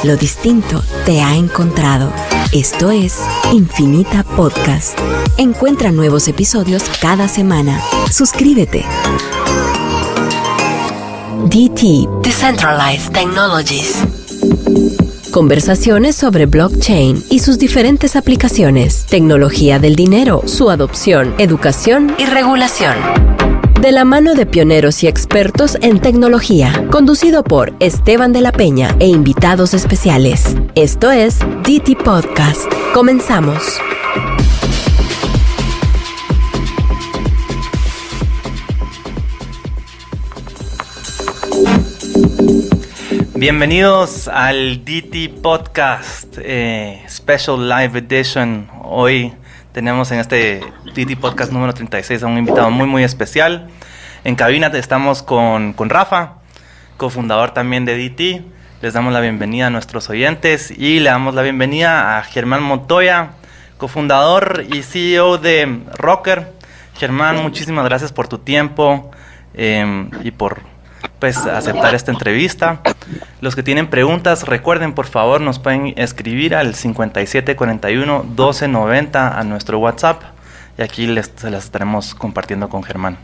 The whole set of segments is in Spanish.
Lo distinto te ha encontrado. Esto es Infinita Podcast. Encuentra nuevos episodios cada semana. Suscríbete. DT, Decentralized Technologies. Conversaciones sobre blockchain y sus diferentes aplicaciones, tecnología del dinero, su adopción, educación y regulación. De la mano de pioneros y expertos en tecnología, conducido por Esteban de la Peña e invitados especiales. Esto es DT Podcast. Comenzamos. Bienvenidos al DT Podcast Special Live Edition. Hoy tenemos en este DT Podcast número 36 a un invitado muy especial. En cabina estamos con Rafa, cofundador también de DT. Les damos la bienvenida a nuestros oyentes y le damos la bienvenida a Germán Montoya, cofundador y CEO de Rocker. Germán, muchísimas gracias por tu tiempo y por aceptar esta entrevista. Los que tienen preguntas, recuerden, por favor, nos pueden escribir al 5741-1290 a nuestro WhatsApp y aquí se las estaremos compartiendo con Germán.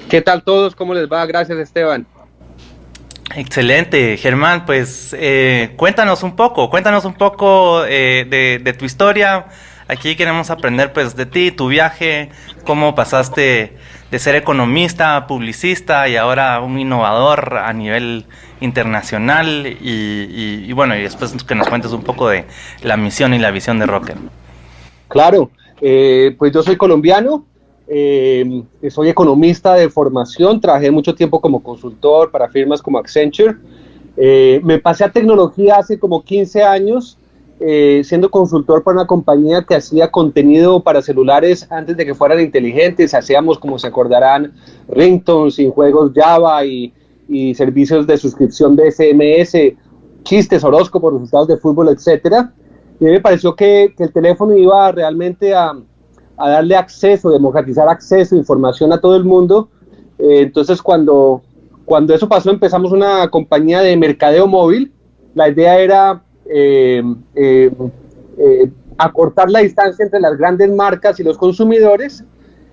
¿Qué tal todos? ¿Cómo les va? Gracias, Esteban. Excelente, Germán, cuéntanos un poco de tu historia. Aquí queremos aprender de ti, tu viaje, cómo pasaste de ser economista, publicista y ahora un innovador a nivel internacional y después que nos cuentes un poco de la misión y la visión de Rocker. Claro, pues yo soy colombiano, soy economista de formación, trabajé mucho tiempo como consultor para firmas como Accenture, me pasé a tecnología hace como 15 años, siendo consultor para una compañía que hacía contenido para celulares antes de que fueran inteligentes. Hacíamos, como se acordarán, ringtones y juegos Java y servicios de suscripción de SMS, chistes, horóscopos, resultados de fútbol, etcétera. Y a mí me pareció que el teléfono iba realmente a darle acceso, democratizar acceso, información a todo el mundo. Entonces, cuando eso pasó, empezamos una compañía de mercadeo móvil. La idea era acortar la distancia entre las grandes marcas y los consumidores.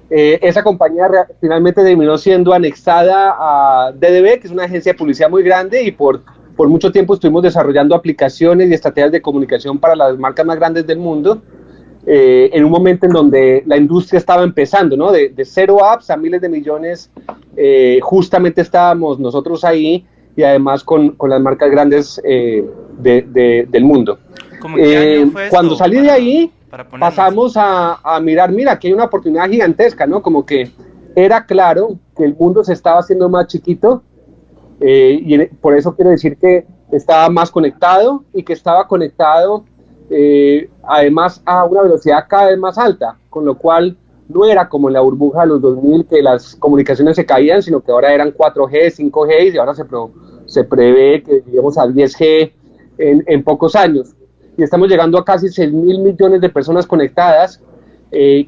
Esa compañía finalmente terminó siendo anexada a DDB, que es una agencia de publicidad muy grande, y por mucho tiempo estuvimos desarrollando aplicaciones y estrategias de comunicación para las marcas más grandes del mundo, en un momento en donde la industria estaba empezando, ¿no? De cero apps a miles de millones, justamente estábamos nosotros ahí, y además con las marcas grandes del mundo. Cuando salí de ahí, pasamos a mirar, aquí hay una oportunidad gigantesca, ¿no? Como que era claro que el mundo se estaba haciendo más chiquito, y por eso quiero decir que estaba más conectado, y que estaba conectado además a una velocidad cada vez más alta, con lo cual no era como en la burbuja de los 2000 que las comunicaciones se caían, sino que ahora eran 4G, 5G y ahora se prevé que lleguemos a 10G en pocos años. Y estamos llegando a casi 6.000 millones de personas conectadas,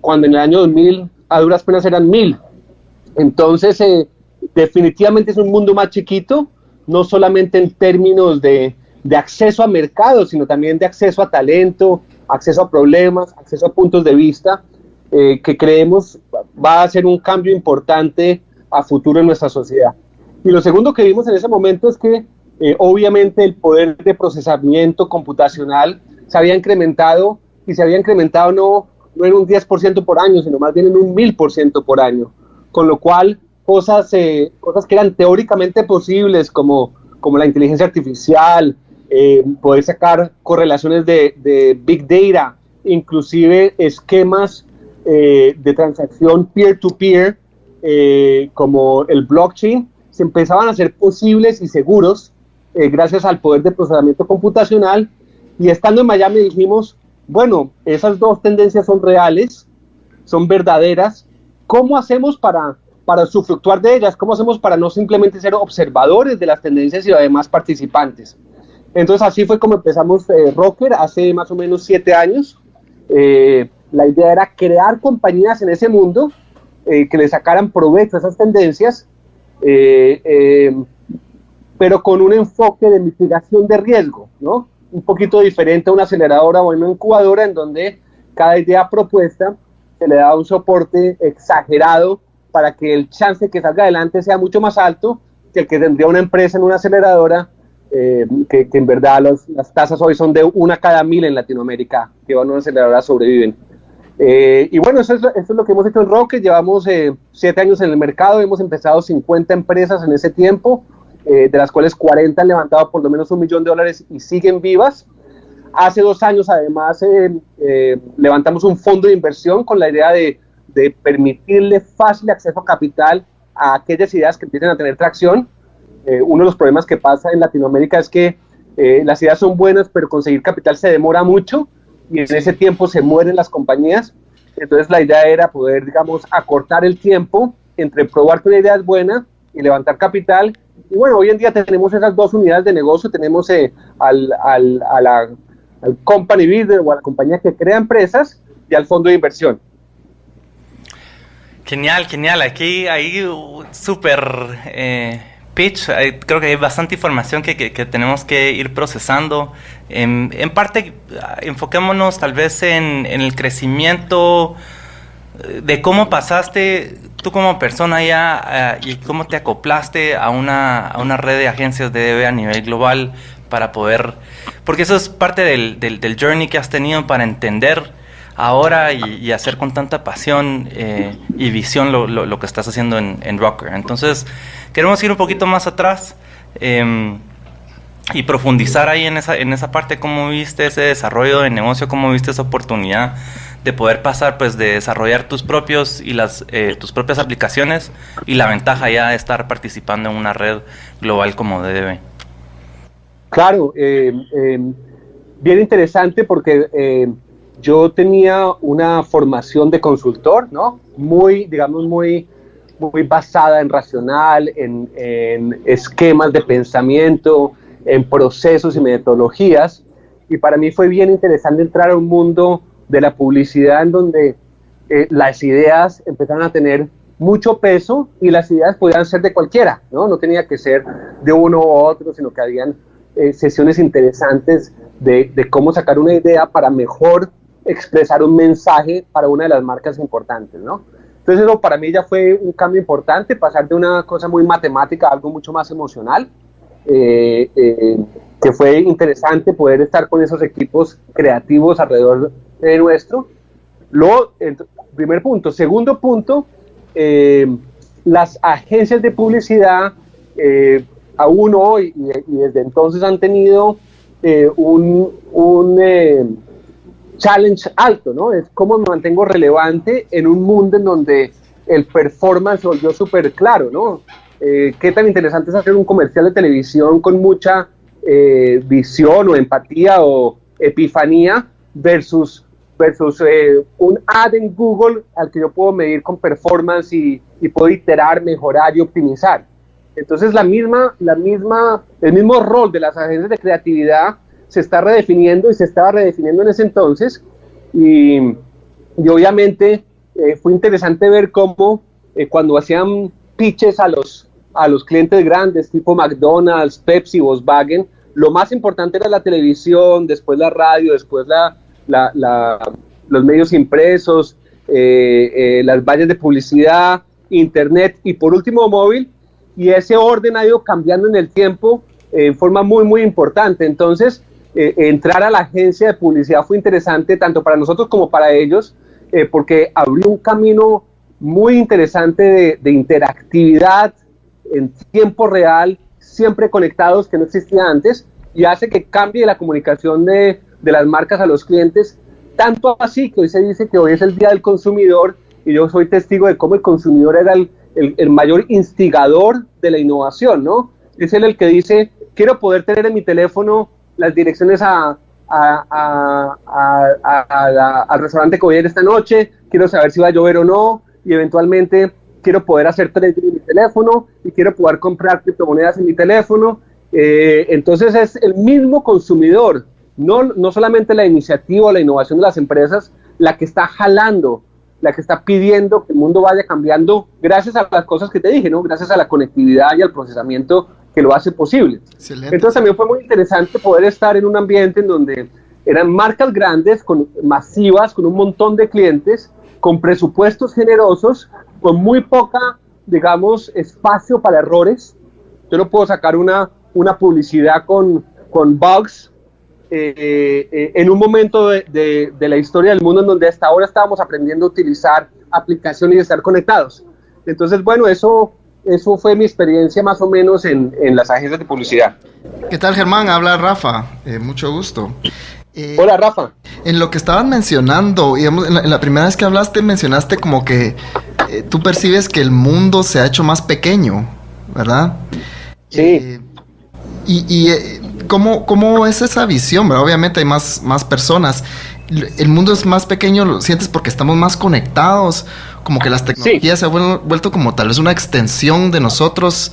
cuando en el año 2000 a duras penas eran 1.000. Entonces, definitivamente es un mundo más chiquito, no solamente en términos de acceso a mercados, sino también de acceso a talento, acceso a problemas, acceso a puntos de vista, que creemos va a ser un cambio importante a futuro en nuestra sociedad. Y lo segundo que vimos en ese momento es que obviamente el poder de procesamiento computacional se había incrementado, y se había incrementado no en un 10% por año, sino más bien en un 1000% por año, con lo cual cosas que eran teóricamente posibles como la inteligencia artificial, poder sacar correlaciones de Big Data, inclusive esquemas de transacción peer-to-peer, como el blockchain, se empezaban a hacer posibles y seguros gracias al poder de procesamiento computacional. Y estando en Miami dijimos, bueno, esas dos tendencias son reales, son verdaderas. ¿Cómo hacemos para usufructuar de ellas? ¿Cómo hacemos para no simplemente ser observadores de las tendencias y además participantes? Entonces así fue como empezamos Rocker hace más o menos 7 años. La idea era crear compañías en ese mundo que le sacaran provecho a esas tendencias, pero con un enfoque de mitigación de riesgo, ¿no? Un poquito diferente a una aceleradora o una incubadora, en donde cada idea propuesta se le da un soporte exagerado para que el chance de que salga adelante sea mucho más alto que el que tendría una empresa en una aceleradora, que en verdad las tasas hoy son de 1 cada 1000 en Latinoamérica que van a una aceleradora sobreviven. Y bueno, eso es lo que hemos hecho en Rocket. Llevamos 7 años en el mercado, hemos empezado 50 empresas en ese tiempo, de las cuales 40 han levantado por lo menos $1 millón y siguen vivas. Hace 2 años, además, levantamos un fondo de inversión con la idea de permitirle fácil acceso a capital a aquellas ideas que empiecen a tener tracción. Uno de los problemas que pasa en Latinoamérica es que las ideas son buenas, pero conseguir capital se demora mucho, y en ese tiempo se mueren las compañías. Entonces la idea era poder, digamos, acortar el tiempo entre probar que una idea es buena y levantar capital. Y bueno, hoy en día tenemos esas 2 unidades de negocio. Tenemos al company builder, o a la compañía que crea empresas, y al fondo de inversión. Genial, genial. Aquí hay súper pitch. Creo que hay bastante información que tenemos que ir procesando. En parte, enfoquémonos tal vez en el crecimiento de cómo pasaste tú como persona ya y cómo te acoplaste a una red de agencias de DB a nivel global para poder... Porque eso es parte del journey que has tenido para entender ahora y hacer con tanta pasión y visión lo que estás haciendo en Rocket. Entonces, queremos ir un poquito más atrás y profundizar ahí en esa parte. ¿Cómo viste ese desarrollo de negocio? ¿Cómo viste esa oportunidad de poder pasar, pues, de desarrollar tus propias aplicaciones, y la ventaja ya de estar participando en una red global como DDB? Claro, bien interesante, porque yo tenía una formación de consultor, ¿no? Muy basada en racional, en esquemas de pensamiento, en procesos y metodologías. Y para mí fue bien interesante entrar a un mundo de la publicidad en donde las ideas empezaron a tener mucho peso, y las ideas podían ser de cualquiera, ¿no? No tenía que ser de uno u otro, sino que habían sesiones interesantes de cómo sacar una idea para mejor expresar un mensaje para una de las marcas importantes, ¿no? Entonces eso para mí ya fue un cambio importante, pasar de una cosa muy matemática a algo mucho más emocional, que fue interesante poder estar con esos equipos creativos alrededor de nuestro. Primer punto. Segundo punto, las agencias de publicidad aún hoy y desde entonces han tenido un challenge alto, ¿no? Es cómo me mantengo relevante en un mundo en donde el performance se volvió súper claro, ¿no? Qué tan interesante es hacer un comercial de televisión con mucha visión o empatía o epifanía versus un ad en Google al que yo puedo medir con performance y puedo iterar, mejorar y optimizar. Entonces el mismo rol de las agencias de creatividad se está redefiniendo, y se estaba redefiniendo en ese entonces, y obviamente fue interesante ver cómo cuando hacían pitches a los clientes grandes tipo McDonald's, Pepsi, Volkswagen, lo más importante era la televisión, después la radio, después los medios impresos, las vallas de publicidad, internet y por último móvil, y ese orden ha ido cambiando en el tiempo en forma muy muy importante. Entonces entrar a la agencia de publicidad fue interesante tanto para nosotros como para ellos, porque abrió un camino muy interesante de interactividad en tiempo real, siempre conectados, que no existía antes, y hace que cambie la comunicación de las marcas a los clientes, tanto así que hoy se dice que hoy es el Día del Consumidor, y yo soy testigo de cómo el consumidor era el mayor instigador de la innovación, ¿no? Es él el que dice, quiero poder tener en mi teléfono las direcciones al restaurante que voy a ir esta noche, quiero saber si va a llover o no, y eventualmente quiero poder hacer trading en mi teléfono, y quiero poder comprar criptomonedas en mi teléfono. Entonces es el mismo consumidor, no solamente la iniciativa o la innovación de las empresas, la que está jalando, la que está pidiendo que el mundo vaya cambiando gracias a las cosas que te dije, ¿no? Gracias a la conectividad y al procesamiento que lo hace posible. Excelente. Entonces también fue muy interesante poder estar en un ambiente en donde eran marcas grandes, masivas, con un montón de clientes, con presupuestos generosos, con muy poca, digamos, espacio para errores. Yo no puedo sacar una publicidad con bugs en un momento de la historia del mundo en donde hasta ahora estábamos aprendiendo a utilizar aplicaciones y estar conectados. Entonces, bueno, eso fue mi experiencia más o menos en las agencias de publicidad. ¿Qué tal, Germán? Habla Rafa, mucho gusto. Hola, Rafa. En lo que estabas mencionando, digamos, en la primera vez que hablaste, mencionaste como que tú percibes que el mundo se ha hecho más pequeño, ¿verdad? Sí. ¿Cómo es esa visión? ¿Verdad? Obviamente hay más personas. El mundo es más pequeño, ¿lo sientes porque estamos más conectados? Como que las tecnologías se han vuelto como tal vez una extensión de nosotros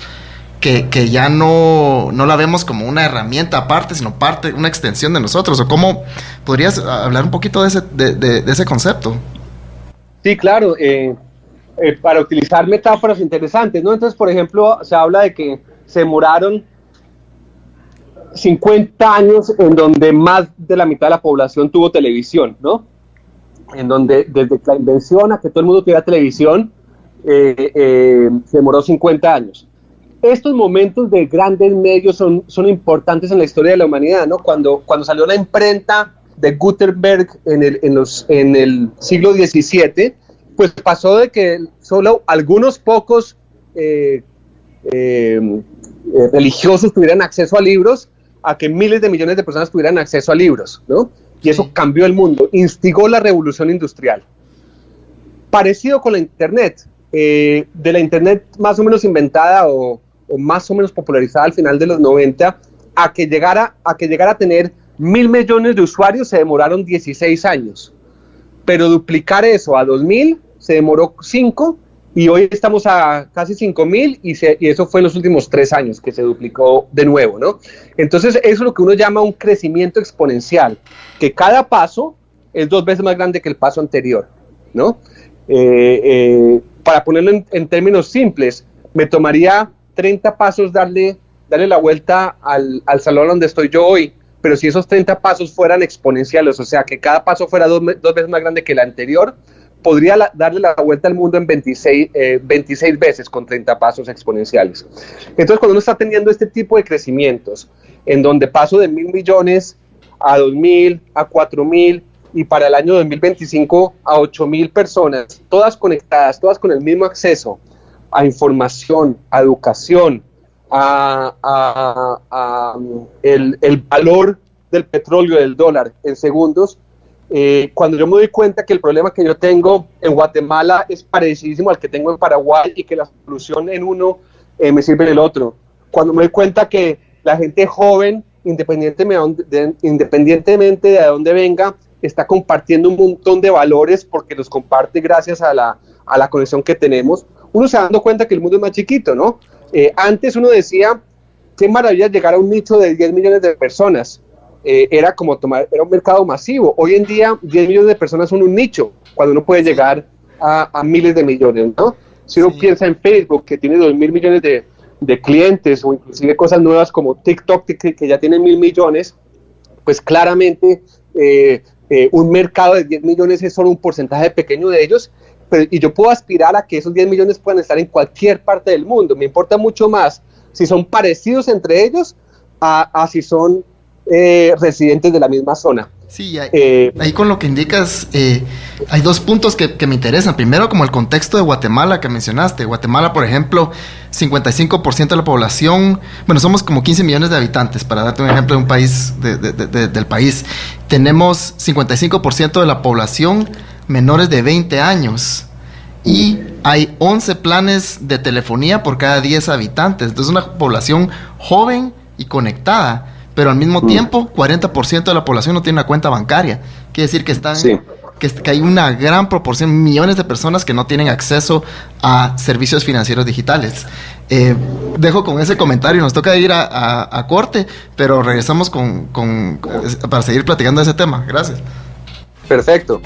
que ya no la vemos como una herramienta aparte, sino una extensión de nosotros. ¿O cómo podrías hablar un poquito de ese concepto? Sí, claro. Para utilizar metáforas interesantes, ¿no? Entonces, por ejemplo, se habla de que se demoraron 50 años en donde más de la mitad de la población tuvo televisión, ¿no? En donde desde la invención a que todo el mundo tuviera televisión, se demoró 50 años. Estos momentos de grandes medios son importantes en la historia de la humanidad, ¿no? Cuando salió la imprenta de Gutenberg en el siglo XVII, pues pasó de que solo algunos pocos religiosos tuvieran acceso a libros, a que miles de millones de personas tuvieran acceso a libros, ¿no? Y eso cambió el mundo, instigó la revolución industrial. Parecido con la Internet, de la Internet más o menos inventada o más o menos popularizada al final de los 90, a que llegara a tener 1.000 millones de usuarios se demoraron 16 años. Pero duplicar eso a 2.000 se demoró 5, y hoy estamos a casi 5.000 y eso fue en los últimos 3 años que se duplicó de nuevo, ¿no? Entonces eso es lo que uno llama un crecimiento exponencial, que cada paso es 2 veces más grande que el paso anterior, ¿no? Para ponerlo en términos simples, me tomaría 30 pasos darle la vuelta al salón donde estoy yo hoy, pero si esos 30 pasos fueran exponenciales, o sea, que cada paso fuera 2 veces más grande que el anterior, podría darle la vuelta al mundo en 26 veces con 30 pasos exponenciales. Entonces, cuando uno está teniendo este tipo de crecimientos, en donde paso de 1.000 millones a 2.000, a 4.000, y para el año 2025 a 8.000 personas, todas conectadas, todas con el mismo acceso a información, a educación, el valor del petróleo, del dólar en segundos. Cuando yo me doy cuenta que el problema que yo tengo en Guatemala es parecidísimo al que tengo en Paraguay y que la solución en uno me sirve en el otro. Cuando me doy cuenta que la gente joven, independientemente de dónde venga, está compartiendo un montón de valores porque los comparte gracias a la conexión que tenemos, uno se da dando cuenta que el mundo es más chiquito, ¿no? Antes uno decía, qué maravilla llegar a un nicho de 10 millones de personas. Era un mercado masivo. Hoy en día 10 millones de personas son un nicho, cuando uno puede llegar a miles de millones, ¿no? Si uno piensa en Facebook, que tiene 2.000 millones de clientes, o inclusive cosas nuevas como TikTok, que ya tiene 1.000 millones, pues claramente un mercado de 10 millones es solo un porcentaje pequeño de ellos, y yo puedo aspirar a que esos 10 millones puedan estar en cualquier parte del mundo. Me importa mucho más si son parecidos entre ellos a si son residentes de la misma zona. Sí, ahí con lo que indicas, hay 2 puntos que me interesan. Primero, como el contexto de Guatemala que mencionaste. Guatemala, por ejemplo, 55% de la población, bueno, somos como 15 millones de habitantes, para darte un ejemplo de un país, del país. Tenemos 55% de la población menores de 20 años. Y hay 11 planes de telefonía por cada 10 habitantes. Entonces, una población joven y conectada. Pero al mismo tiempo, 40% de la población no tiene una cuenta bancaria. Quiere decir que que hay una gran proporción, millones de personas que no tienen acceso a servicios financieros digitales. Dejo con ese comentario, nos toca ir a corte, pero regresamos para seguir platicando de ese tema. Gracias. Perfecto.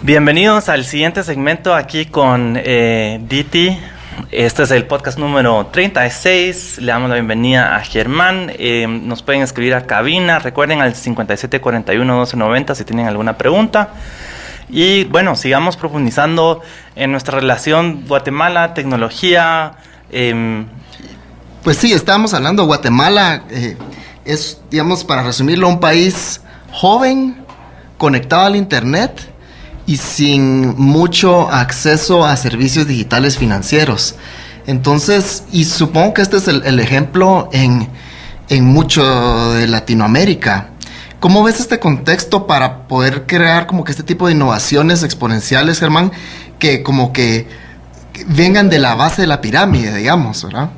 Bienvenidos al siguiente segmento aquí con Diti. Este es el podcast número 36. Le damos la bienvenida a Germán. Nos pueden escribir a cabina. Recuerden al 5741-1290 si tienen alguna pregunta. Y bueno, sigamos profundizando en nuestra relación Guatemala, tecnología. Pues sí, estábamos hablando. Guatemala es, digamos, para resumirlo, un país joven, conectado al internet y sin mucho acceso a servicios digitales financieros. Entonces, y supongo que este es el ejemplo en mucho de Latinoamérica. ¿Cómo ves este contexto para poder crear como que este tipo de innovaciones exponenciales, Germán, que como que vengan de la base de la pirámide, digamos, ¿verdad?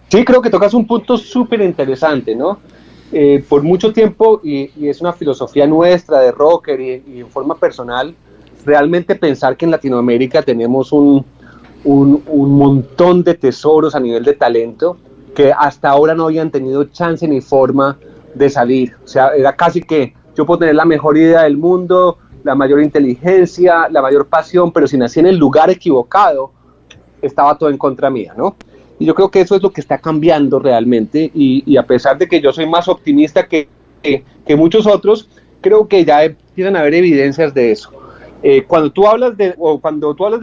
Sí, creo que tocas un punto súper interesante, ¿no? Por mucho tiempo, y es una filosofía nuestra de Rocker y en forma personal, realmente pensar que en Latinoamérica tenemos un montón de tesoros a nivel de talento que hasta ahora no habían tenido chance ni forma de salir. O sea, era casi que yo puedo tener la mejor idea del mundo, la mayor inteligencia, la mayor pasión, pero si nací en el lugar equivocado, estaba todo en contra mía, ¿no? Y yo creo que eso es lo que está cambiando realmente, y a pesar de que yo soy más optimista que muchos otros, creo que ya empiezan a haber evidencias de eso. Cuando tú hablas de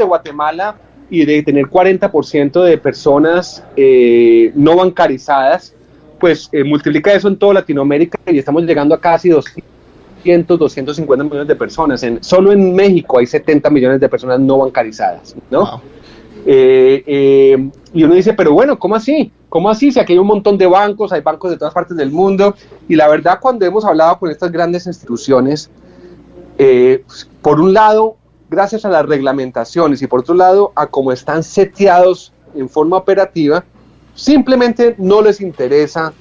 Guatemala y de tener 40% de personas no bancarizadas, pues multiplica eso en toda Latinoamérica y estamos llegando a casi 250 millones de personas. Solo en México hay 70 millones de personas no bancarizadas, ¿no? Wow. Y uno dice, pero bueno, ¿cómo así? ¿Cómo así? Si aquí hay un montón de bancos, hay bancos de todas partes del mundo, y la verdad, cuando hemos hablado con estas grandes instituciones, por un lado, gracias a las reglamentaciones, y por otro lado, a cómo están seteados en forma operativa, simplemente no les interesa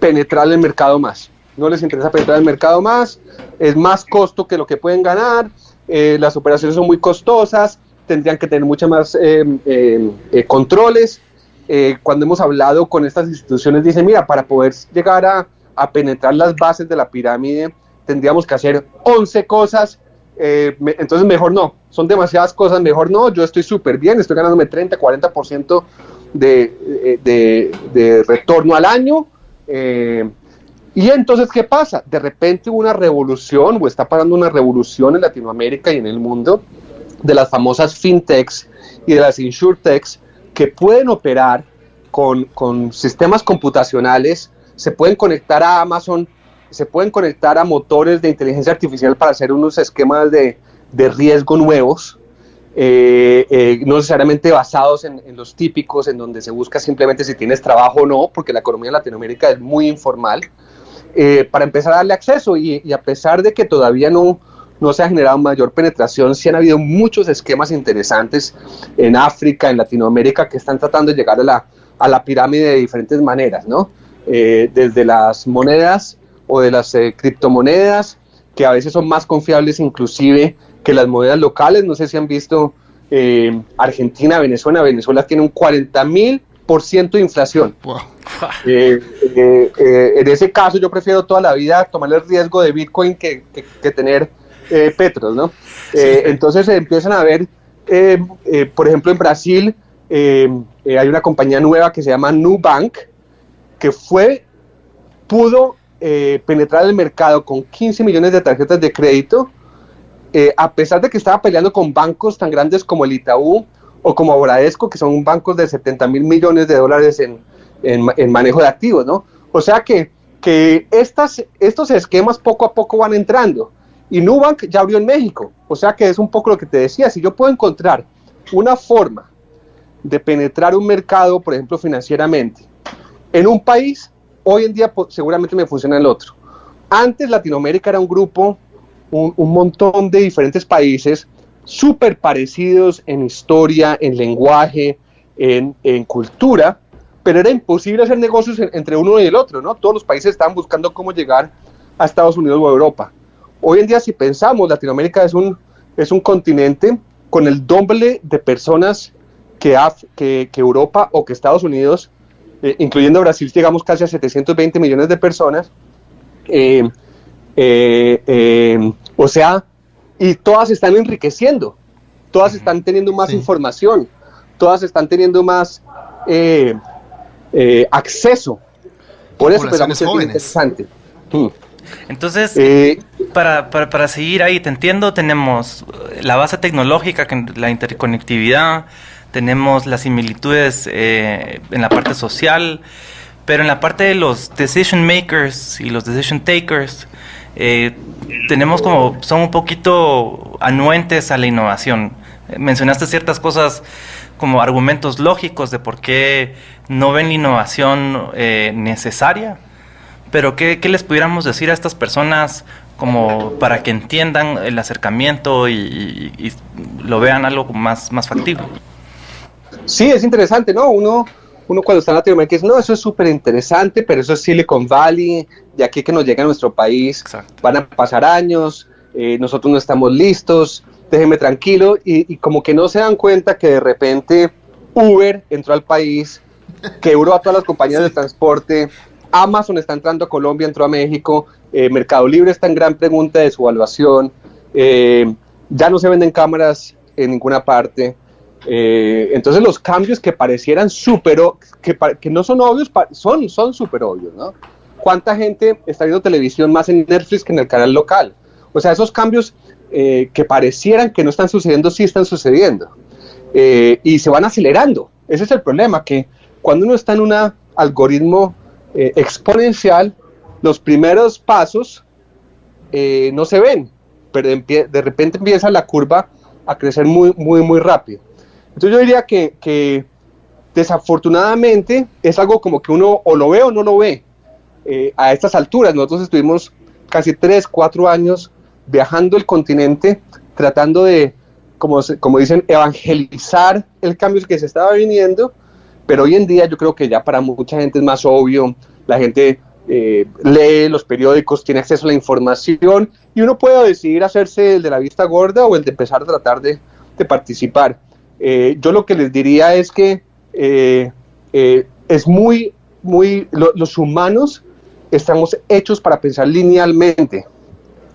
penetrar el mercado más. No les interesa penetrar el mercado más, es más costo que lo que pueden ganar, las operaciones son muy costosas, tendrían que tener muchas más controles. Cuando hemos hablado con estas instituciones, dicen, mira, para poder llegar a penetrar las bases de la pirámide, tendríamos que hacer 11 cosas, entonces mejor no, son demasiadas cosas, mejor no, yo estoy súper bien, estoy ganándome 30, 40% de retorno al año, y entonces, ¿qué pasa? De repente hubo una revolución, o está parando una revolución en Latinoamérica y en el mundo, de las famosas fintechs y de las insurtechs que pueden operar con sistemas computacionales, se pueden conectar a Amazon, se pueden conectar a motores de inteligencia artificial para hacer unos esquemas de riesgo nuevos, no necesariamente basados en los típicos, en donde se busca simplemente si tienes trabajo o no, porque la economía de Latinoamérica es muy informal, para empezar a darle acceso, y a pesar de que todavía no se ha generado mayor penetración, sí han habido muchos esquemas interesantes en África, en Latinoamérica, que están tratando de llegar a la pirámide de diferentes maneras, ¿no? Desde las monedas o de las criptomonedas, que a veces son más confiables inclusive que las monedas locales. No sé si han visto Argentina, Venezuela tiene un 40,000% de inflación. Wow. En ese caso yo prefiero toda la vida tomar el riesgo de Bitcoin que tener petros, ¿no? Entonces empiezan a ver, por ejemplo, en Brasil hay una compañía nueva que se llama Nubank, que pudo penetrar el mercado con 15 millones de tarjetas de crédito, a pesar de que estaba peleando con bancos tan grandes como el Itaú o como Bradesco, que son bancos de 70,000 millones de dólares en manejo de activos, ¿no? O sea que estos esquemas poco a poco van entrando. Y Nubank ya abrió en México, o sea que es un poco lo que te decía, si yo puedo encontrar una forma de penetrar un mercado, por ejemplo financieramente, en un país, hoy en día seguramente me funciona el otro. Antes Latinoamérica era un grupo, un montón de diferentes países, súper parecidos en historia, en lenguaje, en cultura, pero era imposible hacer negocios entre uno y el otro, ¿no? Todos los países estaban buscando cómo llegar a Estados Unidos o a Europa. Hoy en día, si pensamos, Latinoamérica es un continente con el doble de personas que Europa o que Estados Unidos, incluyendo Brasil, llegamos casi a 720 millones de personas. O sea, y todas están enriqueciendo, todas están teniendo más información, todas están teniendo más acceso. Por eso pensamos que es interesante. Entonces, para seguir ahí, te entiendo, tenemos la base tecnológica, la interconectividad, tenemos las similitudes en la parte social, pero en la parte de los decision makers y los decision takers, tenemos son un poquito anuentes a la innovación. Mencionaste ciertas cosas como argumentos lógicos de por qué no ven la innovación necesaria, pero ¿qué les pudiéramos decir a estas personas como para que entiendan el acercamiento y lo vean algo más factible? Sí, es interesante, ¿no? Uno cuando está en Latinoamérica dice, no, eso es súper interesante, pero eso es Silicon Valley, de aquí que nos llega a nuestro país, exacto, van a pasar años, nosotros no estamos listos, déjenme tranquilo, y como que no se dan cuenta que de repente Uber entró al país, quebró a todas las compañías de transporte, Amazon está entrando a Colombia, entró a México, Mercado Libre está en gran pregunta de su evaluación, ya no se venden cámaras en ninguna parte. Entonces los cambios que parecieran que no son obvios, son súper obvios, ¿no? ¿Cuánta gente está viendo televisión más en Netflix que en el canal local? O sea, esos cambios que parecieran que no están sucediendo, sí están sucediendo. Y se van acelerando. Ese es el problema, que cuando uno está en un algoritmo exponencial, los primeros pasos no se ven, pero de repente empieza la curva a crecer muy, muy, muy rápido. Entonces yo diría que desafortunadamente es algo como que uno o lo ve o no lo ve. A estas alturas nosotros estuvimos casi 3-4 años viajando el continente, tratando de, como dicen, evangelizar el cambio que se estaba viniendo, pero hoy en día yo creo que ya para mucha gente es más obvio, la gente lee los periódicos, tiene acceso a la información, y uno puede decidir hacerse el de la vista gorda o el de empezar a tratar de participar. Yo lo que les diría es que es los humanos estamos hechos para pensar linealmente,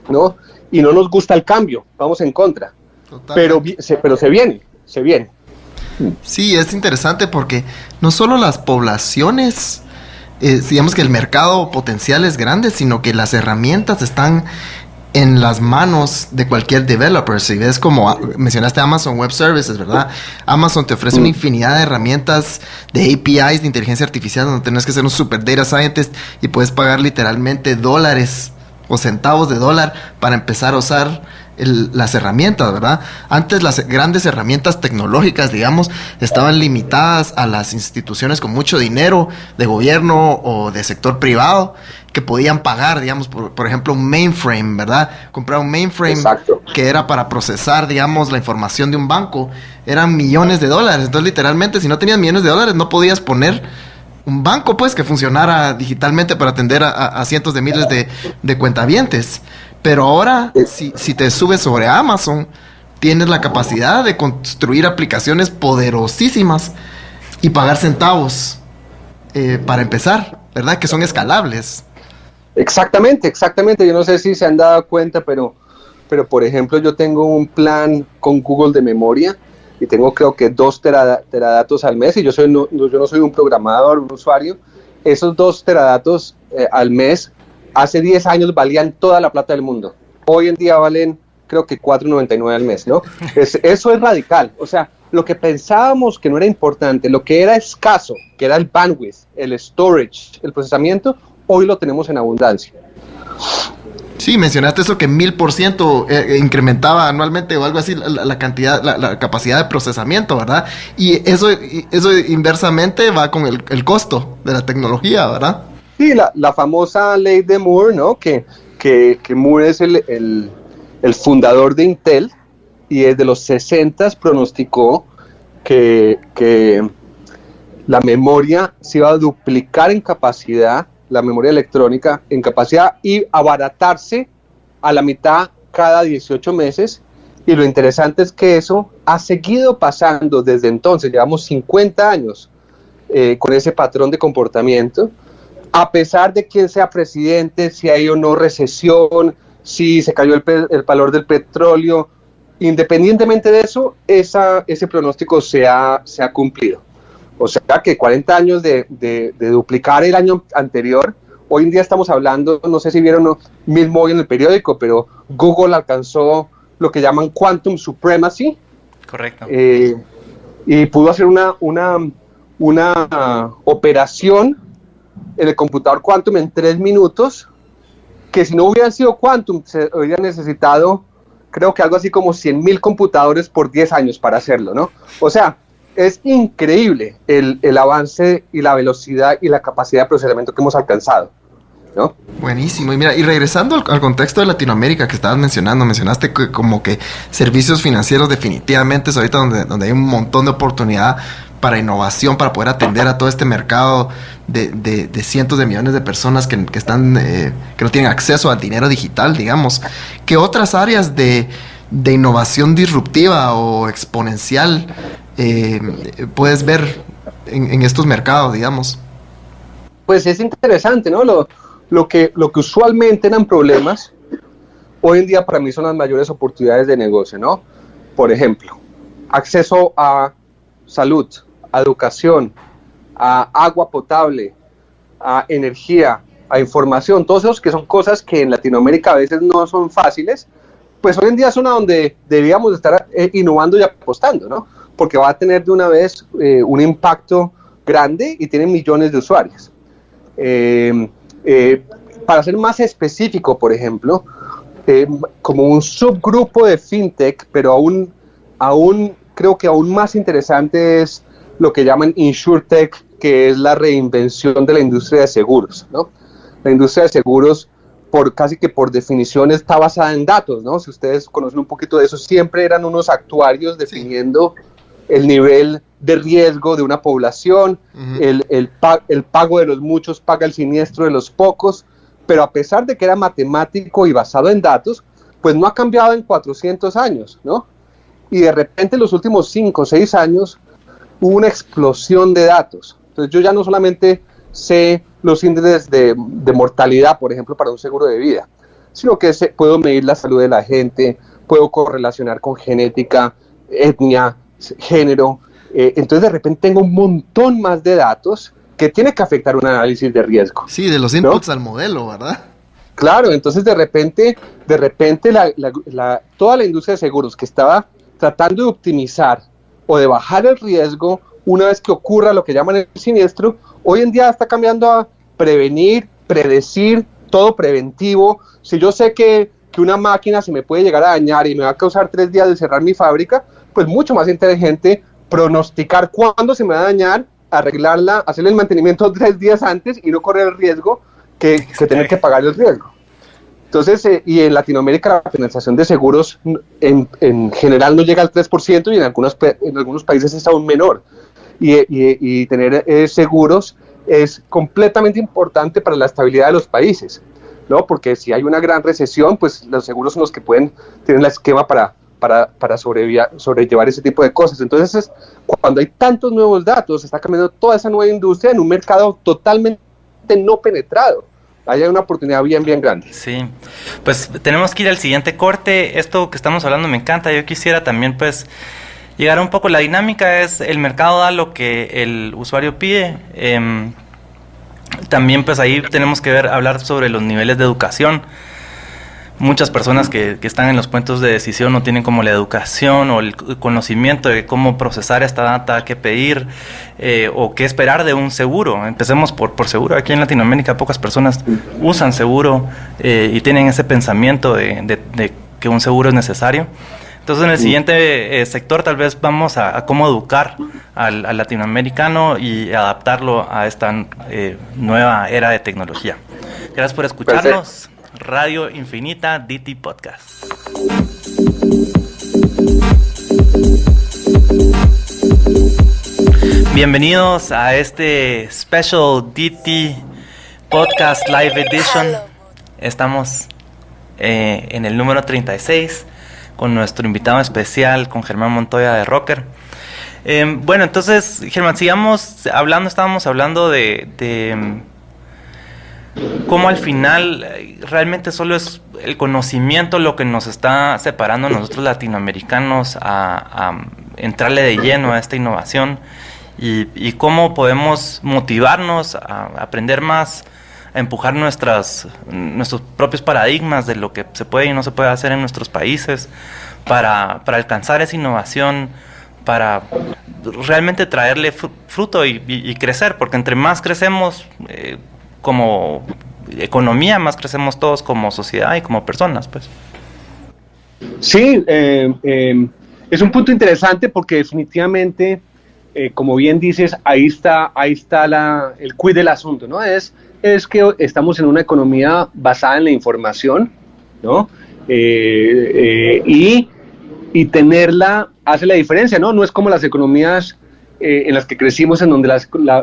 ¿no? Y no nos gusta el cambio, vamos en contra. Pero se viene. Sí, es interesante porque no solo las poblaciones, digamos que el mercado potencial es grande, sino que las herramientas están en las manos de cualquier developer. Si ves, como mencionaste Amazon Web Services, ¿verdad? Amazon te ofrece una infinidad de herramientas de APIs de inteligencia artificial donde tienes que ser un super data scientist y puedes pagar literalmente dólares o centavos de dólar para empezar a usar las herramientas, ¿verdad? Antes las grandes herramientas tecnológicas, digamos, estaban limitadas a las instituciones con mucho dinero de gobierno o de sector privado que podían pagar, digamos, por ejemplo, un mainframe, ¿verdad? Comprar un mainframe. Exacto. Que era para procesar, digamos, la información de un banco, eran millones de dólares. Entonces, literalmente, si no tenías millones de dólares, no podías poner un banco, pues, que funcionara digitalmente para atender a cientos de miles de cuentavientes. Pero ahora, si te subes sobre Amazon, tienes la capacidad de construir aplicaciones poderosísimas y pagar centavos para empezar, ¿verdad? Que son escalables. Exactamente. Yo no sé si se han dado cuenta, pero por ejemplo, yo tengo un plan con Google de memoria y tengo creo que 2 teradatos al mes, y yo no soy un programador, un usuario. Esos 2 teradatos al mes hace 10 años valían toda la plata del mundo. Hoy en día valen, creo que $4.99 al mes, ¿no? Eso es radical. O sea, lo que pensábamos que no era importante, lo que era escaso, que era el bandwidth, el storage, el procesamiento, hoy lo tenemos en abundancia. Sí, mencionaste eso que 1000% incrementaba anualmente o algo así la cantidad, la capacidad de procesamiento, ¿verdad? Y eso inversamente va con el costo de la tecnología, ¿verdad? Sí, la famosa ley de Moore, ¿no? Que Moore es el fundador de Intel, y desde los 60s pronosticó que la memoria se iba a duplicar en capacidad, la memoria electrónica en capacidad, y abaratarse a la mitad cada 18 meses. Y lo interesante es que eso ha seguido pasando desde entonces. Llevamos 50 años con ese patrón de comportamiento, a pesar de quién sea presidente, si hay o no recesión, si se cayó el valor del petróleo. Independientemente de eso, ese pronóstico se ha cumplido. O sea que 40 años de duplicar el año anterior, hoy en día estamos hablando, no sé si vieron mismo hoy en el periódico, pero Google alcanzó lo que llaman Quantum Supremacy. Correcto. Y pudo hacer una operación en el computador Quantum en 3 minutos, que si no hubieran sido Quantum, se hubieran necesitado, creo que algo así como 100,000 computadores por 10 años para hacerlo, ¿no? O sea, es increíble el avance y la velocidad y la capacidad de procesamiento que hemos alcanzado, ¿no? Buenísimo. Y mira, y regresando al contexto de Latinoamérica que estabas mencionaste que como que servicios financieros definitivamente es ahorita donde hay un montón de oportunidad para innovación, para poder atender a todo este mercado de cientos de millones de personas que no tienen acceso al dinero digital, digamos. ¿Qué otras áreas de innovación disruptiva o exponencial puedes ver en estos mercados, digamos? Pues es interesante, ¿no? Lo que usualmente eran problemas, hoy en día para mí son las mayores oportunidades de negocio, ¿no? Por ejemplo, acceso a salud, a educación, a agua potable, a energía, a información, todos esos que son cosas que en Latinoamérica a veces no son fáciles, pues hoy en día son a donde debíamos estar innovando y apostando, ¿no? Porque va a tener de una vez un impacto grande y tiene millones de usuarios. Para ser más específico, por ejemplo, como un subgrupo de fintech, pero aún creo que aún más interesante es lo que llaman insurtech, que es la reinvención de la industria de seguros, ¿no? La industria de seguros, casi que por definición, está basada en datos, ¿no? Si ustedes conocen un poquito de eso, siempre eran unos actuarios definiendo el nivel de riesgo de una población, el pago de los muchos paga el siniestro de los pocos, pero a pesar de que era matemático y basado en datos, pues no ha cambiado en 400 años, ¿no? Y de repente en los últimos 5 o 6 años hubo una explosión de datos. Entonces yo ya no solamente sé los índices de mortalidad, por ejemplo, para un seguro de vida, sino que puedo medir la salud de la gente, puedo correlacionar con genética, etnia, género. Entonces de repente tengo un montón más de datos que tiene que afectar un análisis de riesgo. Sí, de los inputs, ¿no?, al modelo, ¿verdad? Claro, entonces de repente toda la industria de seguros que estaba tratando de optimizar o de bajar el riesgo una vez que ocurra lo que llaman el siniestro, hoy en día está cambiando a prevenir, predecir, todo preventivo. Si yo sé que una máquina se me puede llegar a dañar y me va a causar 3 días de cerrar mi fábrica, pues mucho más inteligente pronosticar cuándo se me va a dañar, arreglarla, hacerle el mantenimiento 3 días antes y no correr el riesgo que tener que pagar el riesgo. Entonces, y en Latinoamérica la financiación de seguros en general no llega al 3% y en algunos países es aún menor. Y tener seguros es completamente importante para la estabilidad de los países, ¿no? Porque si hay una gran recesión, pues los seguros son los que pueden tener el esquema para sobrellevar ese tipo de cosas. Entonces, cuando hay tantos nuevos datos, está cambiando toda esa nueva industria en un mercado totalmente no penetrado. Ahí hay una oportunidad bien grande. Sí, pues tenemos que ir al siguiente corte. Esto que estamos hablando me encanta. Yo quisiera también pues llegar un poco. La dinámica es el mercado da lo que el usuario pide. También pues ahí tenemos que hablar sobre los niveles de educación. Muchas personas que están en los puestos de decisión no tienen como la educación o el conocimiento de cómo procesar esta data, qué pedir o qué esperar de un seguro. Empecemos por seguro. Aquí en Latinoamérica pocas personas usan seguro y tienen ese pensamiento de que un seguro es necesario. Entonces en el siguiente sector tal vez vamos a cómo educar al latinoamericano y adaptarlo a esta nueva era de tecnología. Gracias por escucharnos. Perfecto. Radio Infinita DT Podcast. Bienvenidos a este Special DT Podcast Live Edition. Estamos en el número 36 con nuestro invitado especial, con Germán Montoya de Rocker. Bueno, entonces, Germán, sigamos hablando. Estábamos hablando de cómo al final realmente solo es el conocimiento lo que nos está separando a nosotros latinoamericanos a entrarle de lleno a esta innovación, y cómo podemos motivarnos a aprender más, a empujar nuestros propios paradigmas de lo que se puede y no se puede hacer en nuestros países para alcanzar esa innovación, para realmente traerle fruto y crecer, porque entre más crecemos como economía, más crecemos todos como sociedad y como personas, pues. Sí, es un punto interesante porque definitivamente, como bien dices, ahí está el quid del asunto, ¿no? Es que estamos en una economía basada en la información, ¿no? Y tenerla hace la diferencia, ¿no? No es como las economías en las que crecimos, en donde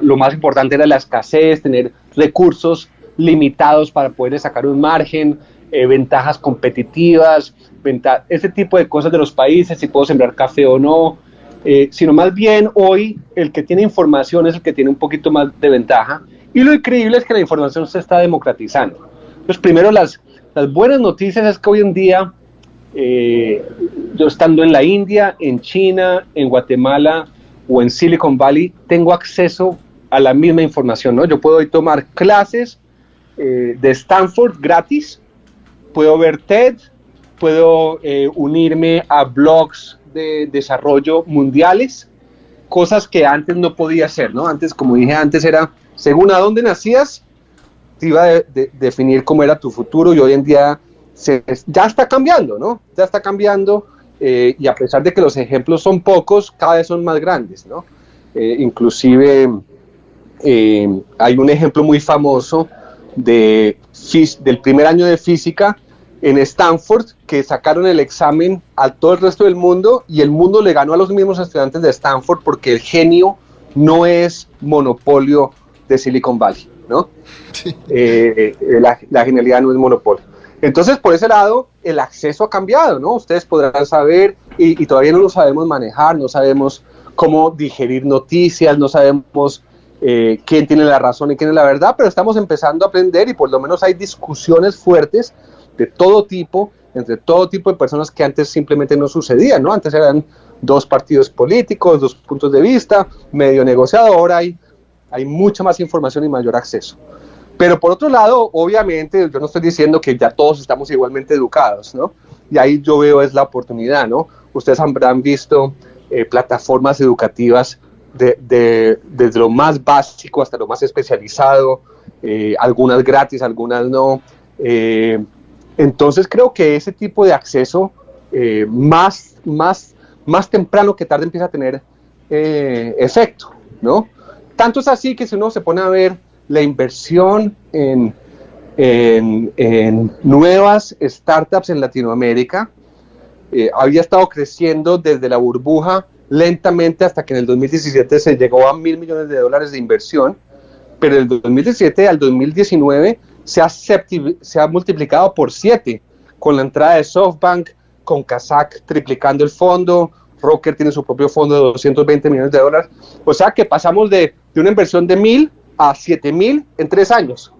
lo más importante era la escasez, tener recursos limitados para poder sacar un margen, ventajas competitivas, ese tipo de cosas de los países, si puedo sembrar café o no, sino más bien hoy el que tiene información es el que tiene un poquito más de ventaja, y lo increíble es que la información se está democratizando. Entonces, primero las buenas noticias es que hoy en día, yo estando en la India, en China, en Guatemala o en Silicon Valley, tengo acceso a la misma información, ¿no? Yo puedo hoy tomar clases de Stanford gratis, puedo ver TED, puedo unirme a blogs de desarrollo mundiales, cosas que antes no podía hacer, ¿no? Antes, como dije antes, era según a dónde nacías, te iba a definir cómo era tu futuro, y hoy en día ya está cambiando, ¿no? Ya está cambiando, y a pesar de que los ejemplos son pocos, cada vez son más grandes, ¿no? Inclusive hay un ejemplo muy famoso del primer año de física en Stanford, que sacaron el examen a todo el resto del mundo, y el mundo le ganó a los mismos estudiantes de Stanford, porque el genio no es monopolio de Silicon Valley, ¿no? Sí. La genialidad no es monopolio. Entonces, por ese lado, el acceso ha cambiado, ¿no? Ustedes podrán saber, y todavía no lo sabemos manejar, no sabemos cómo digerir noticias, no sabemos quién tiene la razón y quién es la verdad, pero estamos empezando a aprender, y por lo menos hay discusiones fuertes de todo tipo, entre todo tipo de personas, que antes simplemente no sucedían, ¿no? Antes eran dos partidos políticos, dos puntos de vista, medio negociado. Ahora hay mucha más información y mayor acceso. Pero por otro lado, obviamente, yo no estoy diciendo que ya todos estamos igualmente educados, ¿no? Y ahí yo veo es la oportunidad, ¿no? Ustedes habrán visto plataformas educativas desde lo más básico hasta lo más especializado, algunas gratis, algunas no. Entonces creo que ese tipo de acceso más temprano que tarde empieza a tener efecto, ¿no? Tanto es así que si uno se pone a ver la inversión en nuevas startups en Latinoamérica, había estado creciendo desde la burbuja lentamente hasta que en el 2017 se llegó a $1.000 millones de inversión, pero del 2017 al 2019 se ha multiplicado por 7, con la entrada de SoftBank, con Kazakh triplicando el fondo, Rocker tiene su propio fondo de $220 millones, o sea que pasamos de una inversión de 1.000 a 7.000 en 3 años.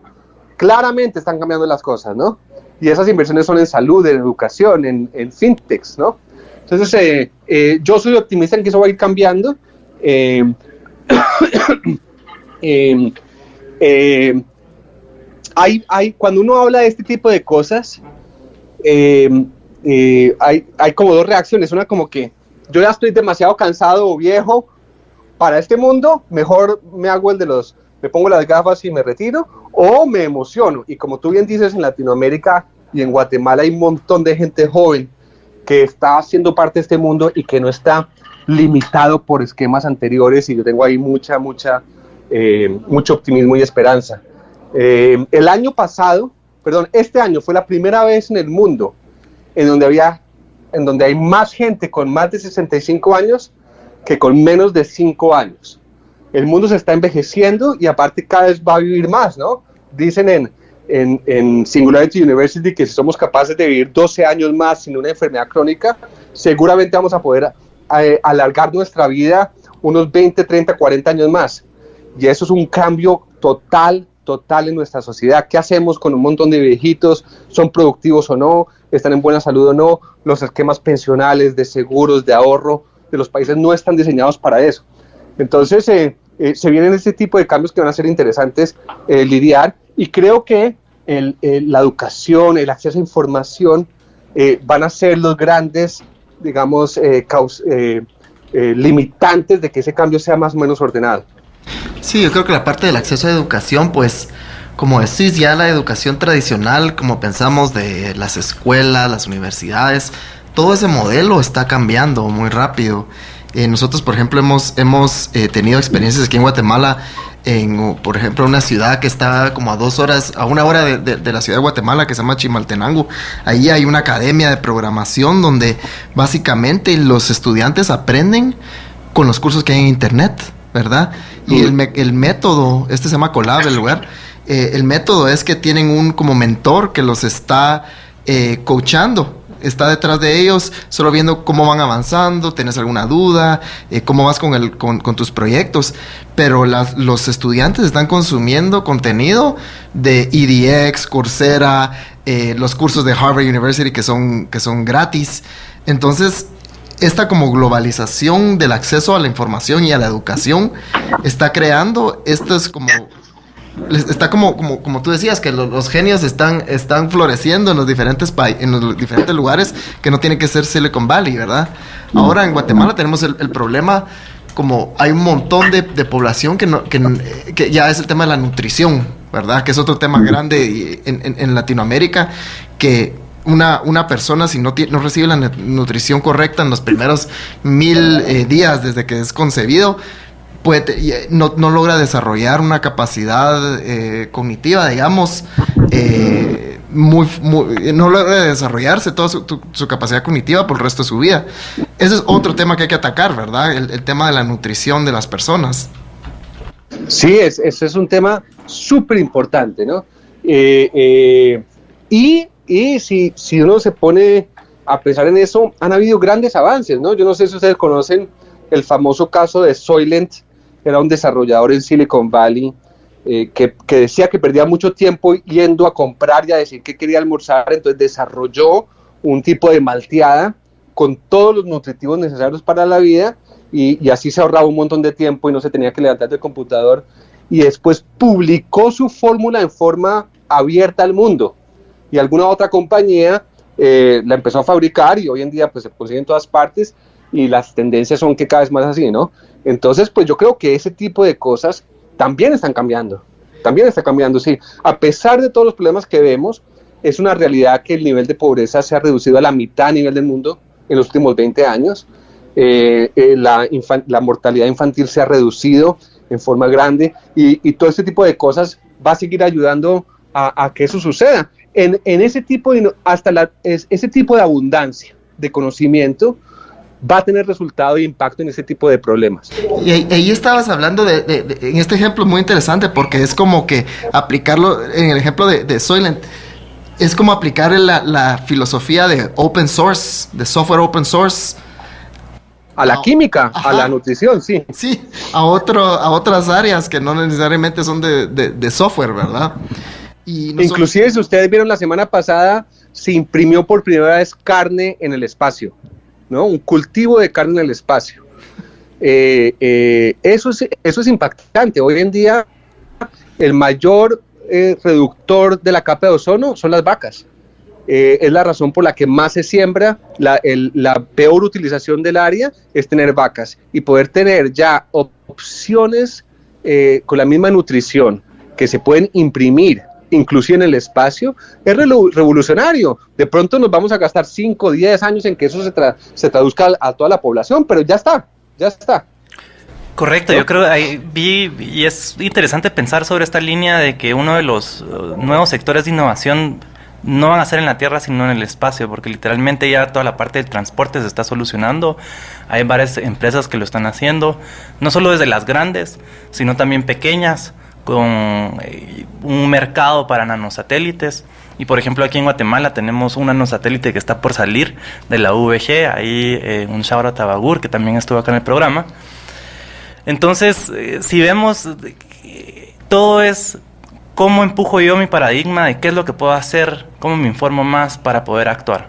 Claramente están cambiando las cosas, ¿no? Y esas inversiones son en salud, en educación, en fintechs, ¿no? Entonces, yo soy optimista en que eso va a ir cambiando. Cuando uno habla de este tipo de cosas, hay como dos reacciones. Una como que yo ya estoy demasiado cansado o viejo para este mundo, mejor me pongo las gafas y me retiro, o me emociono. Y como tú bien dices, en Latinoamérica y en Guatemala hay un montón de gente joven que está haciendo parte de este mundo y que no está limitado por esquemas anteriores, y yo tengo ahí mucho optimismo y esperanza. Este año fue la primera vez en el mundo en donde hay más gente con más de 65 años que con menos de 5 años. El mundo se está envejeciendo y aparte cada vez va a vivir más, ¿no? Dicen en Singularity University que si somos capaces de vivir 12 años más sin una enfermedad crónica, seguramente vamos a poder alargar nuestra vida unos 20, 30, 40 años más. Y eso es un cambio total total en nuestra sociedad. ¿Qué hacemos con un montón de viejitos? ¿Son productivos o no? ¿Están en buena salud o no? Los esquemas pensionales, de seguros, de ahorro de los países no están diseñados para eso. Entonces, se vienen este tipo de cambios que van a ser interesantes lidiar, y creo que la educación, el acceso a información van a ser los grandes, digamos, limitantes de que ese cambio sea más o menos ordenado. Sí, yo creo que la parte del acceso a educación, pues, como decís, ya la educación tradicional, como pensamos de las escuelas, las universidades, todo ese modelo está cambiando muy rápido. Nosotros, por ejemplo, hemos tenido experiencias aquí en Guatemala, por ejemplo, una ciudad que está como a una hora de la ciudad de Guatemala, que se llama Chimaltenango. Ahí hay una academia de programación donde básicamente los estudiantes aprenden con los cursos que hay en internet, ¿verdad? Y el método, se llama Colab, el lugar, el método es que tienen un como mentor que los está coachando. Está detrás de ellos, solo viendo cómo van avanzando, tienes alguna duda, cómo vas con tus proyectos. Pero los estudiantes están consumiendo contenido de EDX, Coursera, los cursos de Harvard University que son gratis. Entonces, esta como globalización del acceso a la información y a la educación está creando, está como tú decías, que los genios están floreciendo en los diferentes lugares, que no tiene que ser Silicon Valley, ¿verdad? Ahora en Guatemala tenemos el problema, como hay un montón de población que ya es el tema de la nutrición, ¿verdad? Que es otro tema grande en Latinoamérica, que una persona, si no recibe la nutrición correcta en los primeros 1000 días desde que es concebido, no logra desarrollar una capacidad cognitiva, digamos, no logra desarrollarse toda su capacidad cognitiva por el resto de su vida. Ese es otro tema que hay que atacar, ¿verdad? El tema de la nutrición de las personas. Sí, ese es un tema súper importante, ¿no? Y si uno se pone a pensar en eso, han habido grandes avances, ¿no? Yo no sé si ustedes conocen el famoso caso de Soylent. Era un desarrollador en Silicon Valley que decía que perdía mucho tiempo yendo a comprar y a decir que quería almorzar. Entonces desarrolló un tipo de malteada con todos los nutritivos necesarios para la vida, y así se ahorraba un montón de tiempo y no se tenía que levantar del computador. Y después publicó su fórmula en forma abierta al mundo, y alguna otra compañía la empezó a fabricar, y hoy en día pues se consigue en todas partes, y las tendencias son que cada vez más así, ¿no? Entonces, pues yo creo que ese tipo de cosas también están cambiando, sí. A pesar de todos los problemas que vemos, es una realidad que el nivel de pobreza se ha reducido a la mitad a nivel del mundo en los últimos 20 años. La mortalidad infantil se ha reducido en forma grande, y todo este tipo de cosas va a seguir ayudando a que eso suceda. En ese tipo ese tipo de abundancia de conocimiento va a tener resultado e impacto en ese tipo de problemas. Y ahí estabas hablando en este ejemplo muy interesante, porque es como que aplicarlo en el ejemplo de Soylent, es como aplicar la filosofía de open source, de software open source, a la química, ajá, a la nutrición, sí. Sí, a otras áreas que no necesariamente son de software, ¿verdad? Inclusive, si ustedes vieron la semana pasada, se imprimió por primera vez carne en el espacio, ¿no? Un cultivo de carne en el espacio. Eso es impactante. Hoy en día, el mayor reductor de la capa de ozono son las vacas. Es la razón por la que más se siembra. La peor utilización del área es tener vacas, y poder tener ya opciones con la misma nutrición que se pueden imprimir inclusive en el espacio, es revolucionario. De pronto nos vamos a gastar 5 o 10 años en que eso se traduzca a toda la población, pero ya está. Correcto, ¿no? Yo creo ahí vi, y es interesante pensar sobre esta línea de que uno de los nuevos sectores de innovación no van a ser en la Tierra, sino en el espacio, porque literalmente ya toda la parte del transporte se está solucionando. Hay varias empresas que lo están haciendo, no solo desde las grandes, sino también pequeñas, con un mercado para nanosatélites. Y por ejemplo aquí en Guatemala tenemos un nanosatélite que está por salir de la UVG, ahí un shout out a Bagur, que también estuvo acá en el programa. Entonces, si vemos, todo es ¿cómo empujo yo mi paradigma de qué es lo que puedo hacer? ¿Cómo me informo más para poder actuar?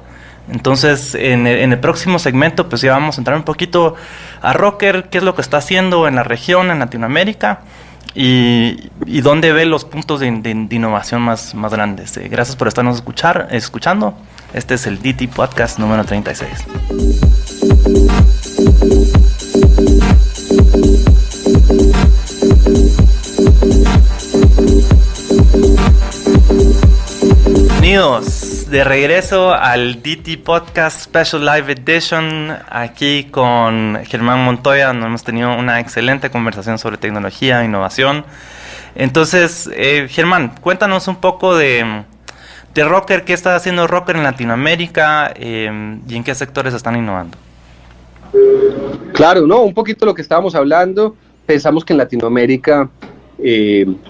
Entonces, en el próximo segmento, pues ya vamos a entrar un poquito a Rocker, qué es lo que está haciendo en la región, en Latinoamérica, y dónde ve los puntos de innovación más grandes. Gracias por estarnos escuchando. Este es el DT Podcast número 36. Bienvenidos de regreso al DT Podcast Special Live Edition, aquí con Germán Montoya, donde hemos tenido una excelente conversación sobre tecnología e innovación. Entonces, Germán, cuéntanos un poco de Rocker, qué está haciendo Rocker en Latinoamérica y en qué sectores están innovando. Claro, no, un poquito lo que estábamos hablando. Pensamos que en Latinoamérica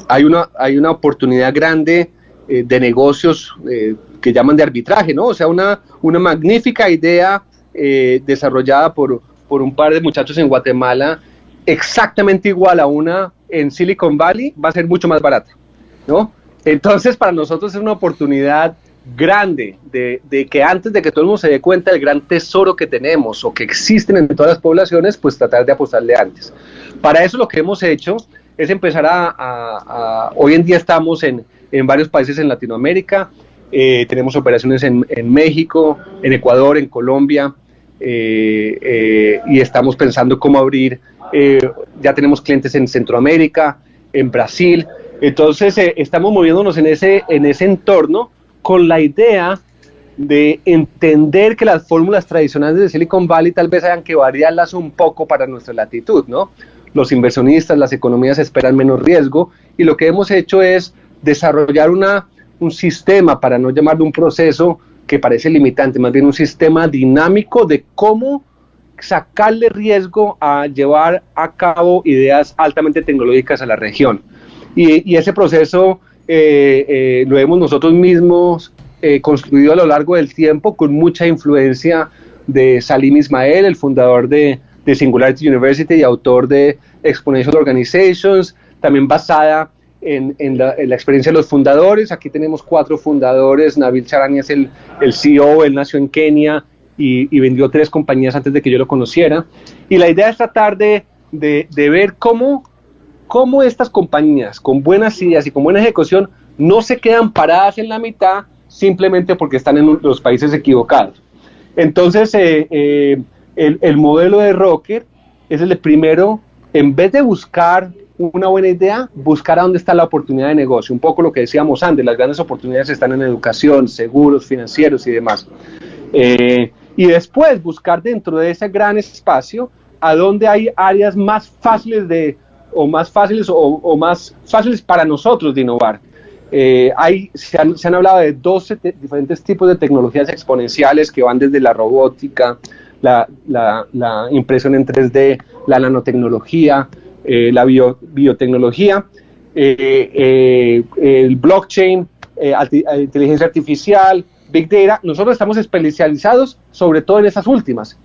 hay una oportunidad grande de negocios que llaman de arbitraje, ¿no? O sea, una magnífica idea desarrollada por un par de muchachos en Guatemala, exactamente igual a una en Silicon Valley, va a ser mucho más barata, ¿no? Entonces, para nosotros es una oportunidad grande de que antes de que todo el mundo se dé cuenta del gran tesoro que tenemos o que existen en todas las poblaciones, pues tratar de apostarle antes. Para eso lo que hemos hecho es empezar hoy en día estamos en varios países en Latinoamérica, tenemos operaciones en México, en Ecuador, en Colombia, y estamos pensando cómo abrir, ya tenemos clientes en Centroamérica, en Brasil. Entonces estamos moviéndonos en ese entorno con la idea de entender que las fórmulas tradicionales de Silicon Valley tal vez hayan que variarlas un poco para nuestra latitud, ¿no? Los inversionistas, las economías esperan menos riesgo, y lo que hemos hecho es desarrollar un sistema, para no llamarlo un proceso que parece limitante, más bien un sistema dinámico de cómo sacarle riesgo a llevar a cabo ideas altamente tecnológicas a la región. Y ese proceso lo hemos nosotros mismos construido a lo largo del tiempo, con mucha influencia de Salim Ismail, el fundador de Singularity University y autor de Exponential Organizations, también basada en la experiencia de los fundadores. Aquí tenemos 4 fundadores. Nabil Charani es el CEO, él nació en Kenia y vendió 3 compañías antes de que yo lo conociera. Y la idea es tratar de ver cómo estas compañías con buenas ideas y con buena ejecución no se quedan paradas en la mitad simplemente porque están en los países equivocados. Entonces, el modelo de Rocker es el de primero, en vez de buscar una buena idea, buscar a dónde está la oportunidad de negocio. Un poco lo que decíamos antes, las grandes oportunidades están en educación, seguros, financieros y demás. Y después buscar dentro de ese gran espacio a dónde hay áreas más fáciles o más fáciles para nosotros de innovar. Se han hablado de 12 diferentes tipos de tecnologías exponenciales que van desde la robótica, la impresión en 3D, la nanotecnología, la biotecnología, el blockchain, inteligencia artificial, big data. Nosotros estamos especializados sobre todo en esas últimas.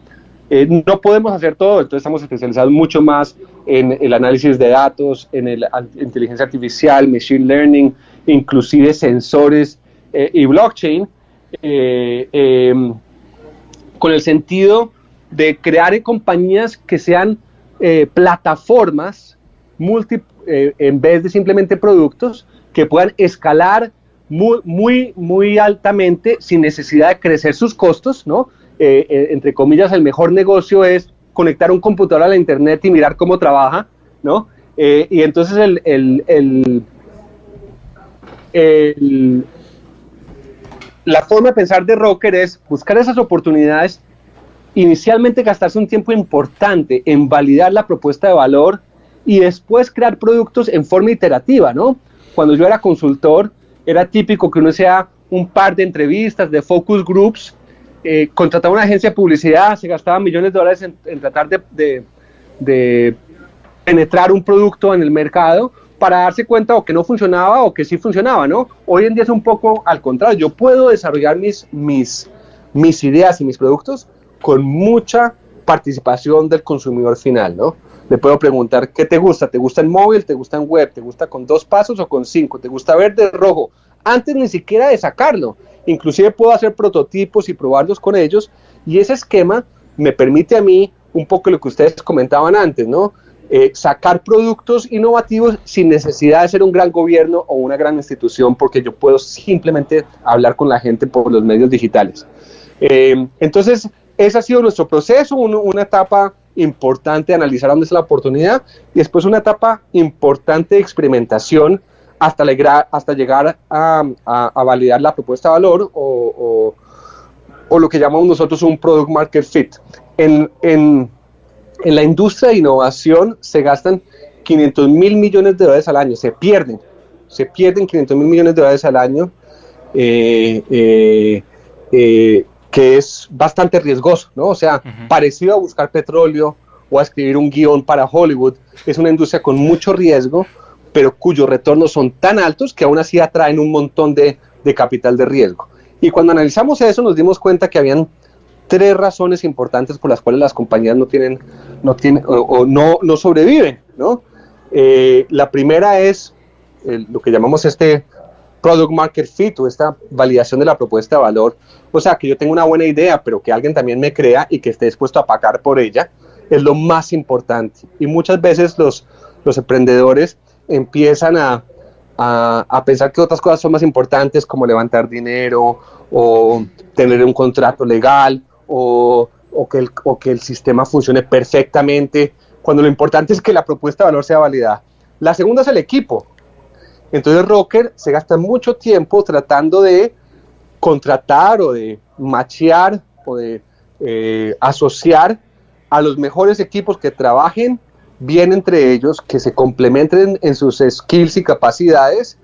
No podemos hacer todo, entonces estamos especializados mucho más en el análisis de datos, en la inteligencia artificial, machine learning, inclusive sensores y blockchain, con el sentido de crear compañías que sean plataformas en vez de simplemente productos, que puedan escalar muy altamente sin necesidad de crecer sus costos, ¿no? Entre comillas, el mejor negocio es conectar un computador a la internet y mirar cómo trabaja, ¿no? Y entonces la forma de pensar de Rocker es buscar esas oportunidades, inicialmente gastarse un tiempo importante en validar la propuesta de valor y después crear productos en forma iterativa, ¿no? Cuando yo era consultor, era típico que uno hacía un par de entrevistas, de focus groups, contrataba una agencia de publicidad, se gastaba millones de dólares en tratar de penetrar un producto en el mercado para darse cuenta o que no funcionaba o que sí funcionaba, ¿no? Hoy en día es un poco al contrario. Yo puedo desarrollar mis ideas y mis productos con mucha participación del consumidor final, ¿no? Le puedo preguntar, ¿qué te gusta? ¿Te gusta en móvil? ¿Te gusta en web? ¿Te gusta con 2 pasos o con 5? ¿Te gusta verde, rojo? Antes ni siquiera de sacarlo. Inclusive puedo hacer prototipos y probarlos con ellos, y ese esquema me permite a mí un poco lo que ustedes comentaban antes, ¿no? Sacar productos innovativos sin necesidad de ser un gran gobierno o una gran institución, porque yo puedo simplemente hablar con la gente por los medios digitales. Entonces, ese ha sido nuestro proceso, una etapa importante de analizar dónde está la oportunidad, y después una etapa importante de experimentación hasta llegar a validar la propuesta de valor o lo que llamamos nosotros un product market fit. En la industria de innovación se gastan $500 mil millones al año, se pierden $500 mil millones al año, que es bastante riesgoso, ¿no? O sea, parecido a buscar petróleo o a escribir un guión para Hollywood, es una industria con mucho riesgo, pero cuyos retornos son tan altos que aún así atraen un montón de capital de riesgo. Y cuando analizamos eso nos dimos cuenta que habían 3 razones importantes por las cuales las compañías no sobreviven, ¿no? La primera es lo que llamamos product market fit, o esta validación de la propuesta de valor. O sea, que yo tengo una buena idea, pero que alguien también me crea y que esté dispuesto a pagar por ella, es lo más importante. Y muchas veces los emprendedores empiezan a pensar que otras cosas son más importantes, como levantar dinero o tener un contrato legal o que el sistema funcione perfectamente, cuando lo importante es que la propuesta de valor sea validada. La segunda es el equipo. Entonces Rocker se gasta mucho tiempo tratando de contratar o de machear o de asociar a los mejores equipos que trabajen bien entre ellos, que se complementen en sus skills y capacidades,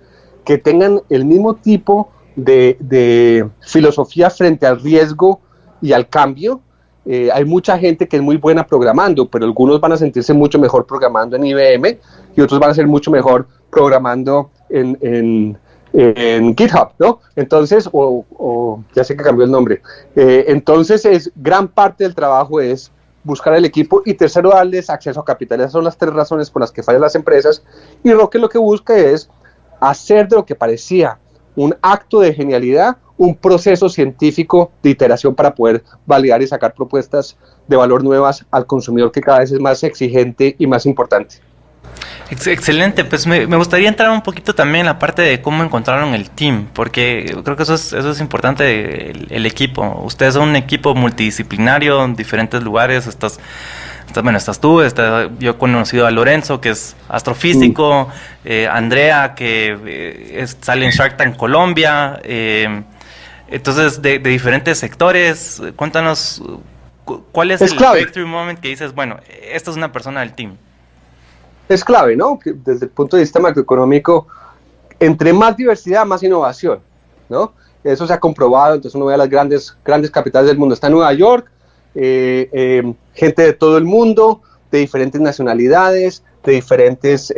que tengan el mismo tipo de filosofía frente al riesgo y al cambio. Hay mucha gente que es muy buena programando, pero algunos van a sentirse mucho mejor programando en IBM y otros van a ser mucho mejor programando en GitHub, ¿no? Entonces, ya sé que cambió el nombre. Entonces, gran parte del trabajo es buscar el equipo, y tercero, darles acceso a capital. Esas son las 3 razones por las que fallan las empresas, y Rocket lo que busca es hacer de lo que parecía un acto de genialidad un proceso científico de iteración para poder validar y sacar propuestas de valor nuevas al consumidor, que cada vez es más exigente y más importante. Excelente, pues me gustaría entrar un poquito también en la parte de cómo encontraron el team, porque creo que eso es importante, el equipo. Ustedes son un equipo multidisciplinario en diferentes lugares. Estás tú, yo he conocido a Lorenzo, que es astrofísico, Andrea, que sale en Shark Tank Colombia, entonces de diferentes sectores. Cuéntanos, ¿cuál es el breakthrough moment que dices, bueno, esta es una persona del team? Es clave, ¿no? Que desde el punto de vista macroeconómico, entre más diversidad, más innovación, ¿no? Eso se ha comprobado. Entonces uno ve a las grandes capitales del mundo. Está en Nueva York, gente de todo el mundo, de diferentes nacionalidades, de diferentes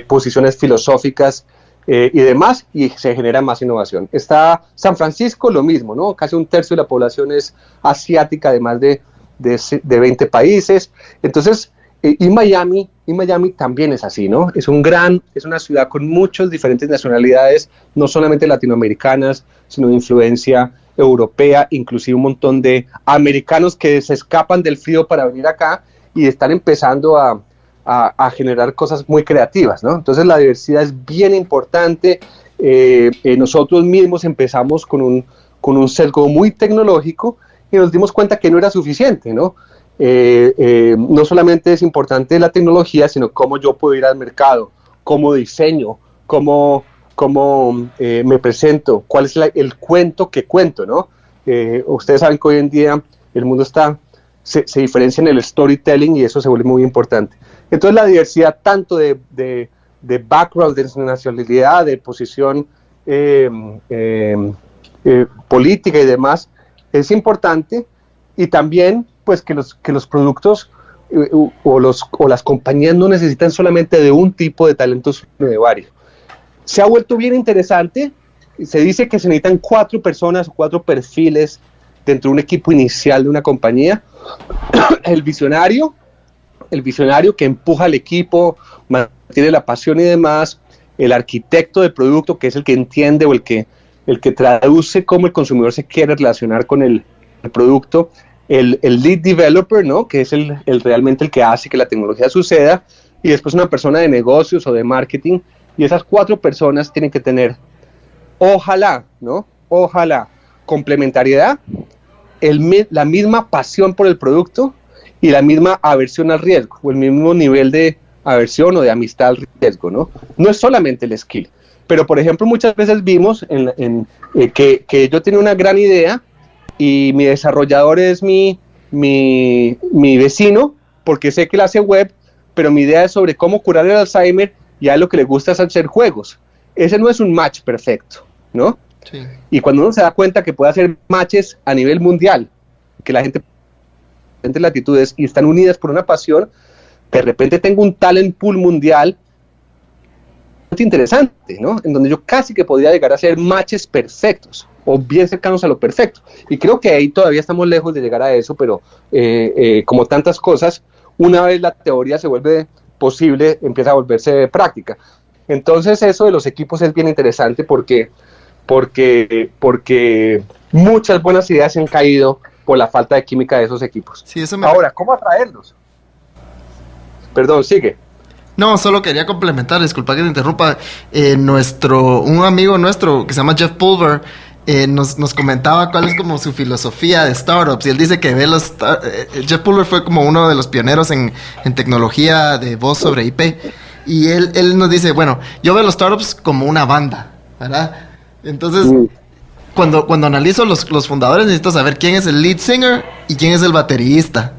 posiciones filosóficas y demás, y se genera más innovación. Está San Francisco, lo mismo, ¿no? Casi 1/3 de la población es asiática, de más de 20 países. Entonces, y Miami también es así, ¿no? Es una ciudad con muchas diferentes nacionalidades, no solamente latinoamericanas, sino de influencia europea, inclusive un montón de americanos que se escapan del frío para venir acá y están empezando a generar cosas muy creativas, ¿no? Entonces la diversidad es bien importante. Nosotros mismos empezamos con un sesgo muy tecnológico y nos dimos cuenta que no era suficiente, ¿no? No solamente es importante la tecnología, sino cómo yo puedo ir al mercado, cómo diseño, cómo me presento, cuál es el cuento que cuento, ¿no? Ustedes saben que hoy en día el mundo se diferencia en el storytelling, y eso se vuelve muy importante. Entonces la diversidad tanto de background, de nacionalidad, de posición política y demás es importante, y también pues que los productos o las compañías no necesitan solamente de un tipo de talentos, sino de varios. Se ha vuelto bien interesante. Se dice que se necesitan 4 personas o 4 perfiles dentro de un equipo inicial de una compañía: el visionario, el visionario que empuja al equipo, mantiene la pasión y demás, el arquitecto del producto, que es el que entiende o el que traduce cómo el consumidor se quiere relacionar con el producto, el lead developer, ¿no? Que es realmente el que hace que la tecnología suceda, y después una persona de negocios o de marketing, y esas 4 personas tienen que tener, ojalá, complementariedad, la misma pasión por el producto y la misma aversión al riesgo, o el mismo nivel de aversión o de amistad al riesgo, ¿no? No es solamente el skill, pero por ejemplo muchas veces vimos que yo tenía una gran idea y mi desarrollador es mi vecino, porque sé que él hace web, pero mi idea es sobre cómo curar el Alzheimer y a él lo que le gusta es hacer juegos. Ese no es un match perfecto, ¿no? Sí. Y cuando uno se da cuenta que puede hacer matches a nivel mundial, que la gente de diferentes latitudes y están unidas por una pasión, de repente tengo un talent pool mundial interesante, ¿no? En donde yo casi que podría llegar a hacer matches perfectos o bien cercanos a lo perfecto. Y creo que ahí todavía estamos lejos de llegar a eso, pero como tantas cosas, una vez la teoría se vuelve posible, empieza a volverse práctica. Entonces eso de los equipos es bien interesante porque muchas buenas ideas se han caído por la falta de química de esos equipos. Sí, Ahora, ¿cómo atraerlos? Perdón, sigue. No, solo quería complementar, disculpa que te interrumpa. Un amigo nuestro que se llama Jeff Pulver nos comentaba cuál es como su filosofía de startups, y él dice que Jeff Pulver fue como uno de los pioneros en tecnología de voz sobre IP, y él nos dice, bueno, yo veo los startups como una banda, ¿verdad? Entonces, cuando analizo los fundadores, necesito saber quién es el lead singer y quién es el baterista,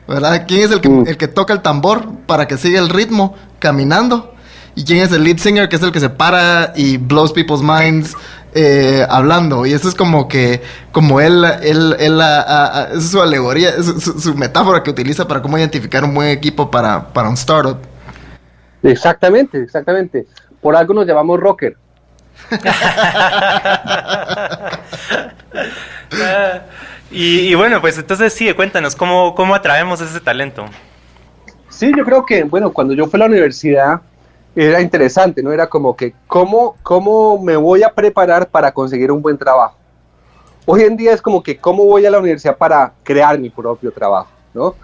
¿verdad? ¿Quién es el que toca el tambor para que siga el ritmo caminando? ¿Y quién es el lead singer, que es el que se para y blows people's minds hablando? Y eso es como él es su alegoría, su metáfora que utiliza para cómo identificar un buen equipo para un startup. Exactamente. Por algo nos llamamos rocker. Y bueno, pues entonces sí, cuéntanos, ¿cómo atraemos ese talento? Sí, yo creo que, bueno, cuando yo fui a la universidad era interesante, ¿no? Era como que, ¿cómo me voy a preparar para conseguir un buen trabajo? Hoy en día es como que, ¿cómo voy a la universidad para crear mi propio trabajo, ¿no?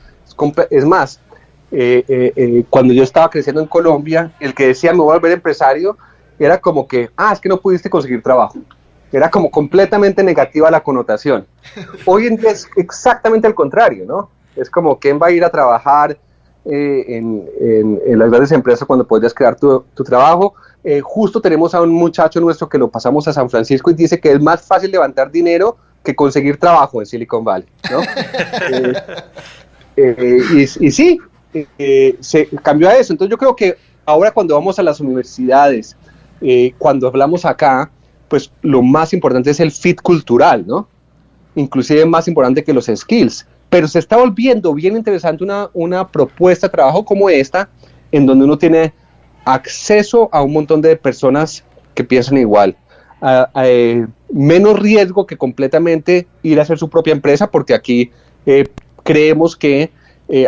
Es más, cuando yo estaba creciendo en Colombia, el que decía me voy a volver empresario, era como que, es que no pudiste conseguir trabajo. Era como completamente negativa la connotación. Hoy en día es exactamente al contrario, ¿no? Es como, ¿quién va a ir a trabajar en las grandes empresas cuando podrías crear tu trabajo? Justo tenemos a un muchacho nuestro que lo pasamos a San Francisco y dice que es más fácil levantar dinero que conseguir trabajo en Silicon Valley, ¿no? Y sí, se cambió a eso. Entonces yo creo que ahora cuando vamos a las universidades, cuando hablamos acá, pues lo más importante es el fit cultural, ¿no? Inclusive más importante que los skills. Pero se está volviendo bien interesante una propuesta de trabajo como esta, en donde uno tiene acceso a un montón de personas que piensan igual. Menos riesgo que completamente ir a hacer su propia empresa, porque aquí creemos que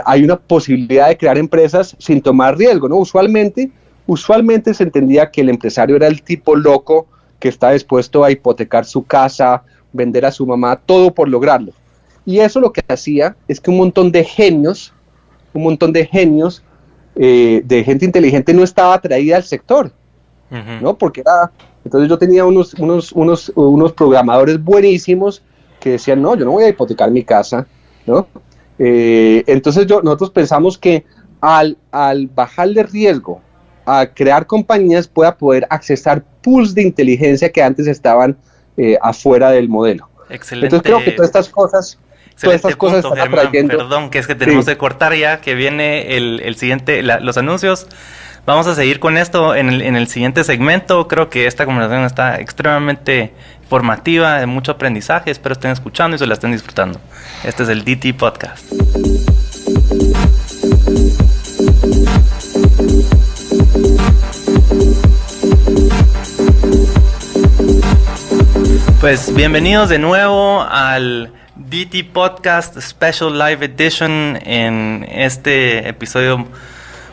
hay una posibilidad de crear empresas sin tomar riesgo, ¿no? Usualmente se entendía que el empresario era el tipo loco que está dispuesto a hipotecar su casa, vender a su mamá, todo por lograrlo. Y eso lo que hacía es que un montón de genios, de gente inteligente no estaba atraída al sector, ¿no? Porque entonces yo tenía unos programadores buenísimos que decían, no, yo no voy a hipotecar mi casa, ¿no? Entonces nosotros pensamos que al bajarle riesgo a crear compañías pueda poder accesar pools de inteligencia que antes estaban afuera del modelo. Excelente. Entonces creo que todas estas cosas están atrayendo. Perdón, que es que tenemos que cortar ya, que viene el siguiente, los anuncios. Vamos a seguir con esto en el siguiente segmento. Creo que esta conversación está extremadamente formativa, de mucho aprendizaje. Espero estén escuchando y se la estén disfrutando. Este es el DT Podcast. Pues bienvenidos de nuevo al DT Podcast Special Live Edition en este episodio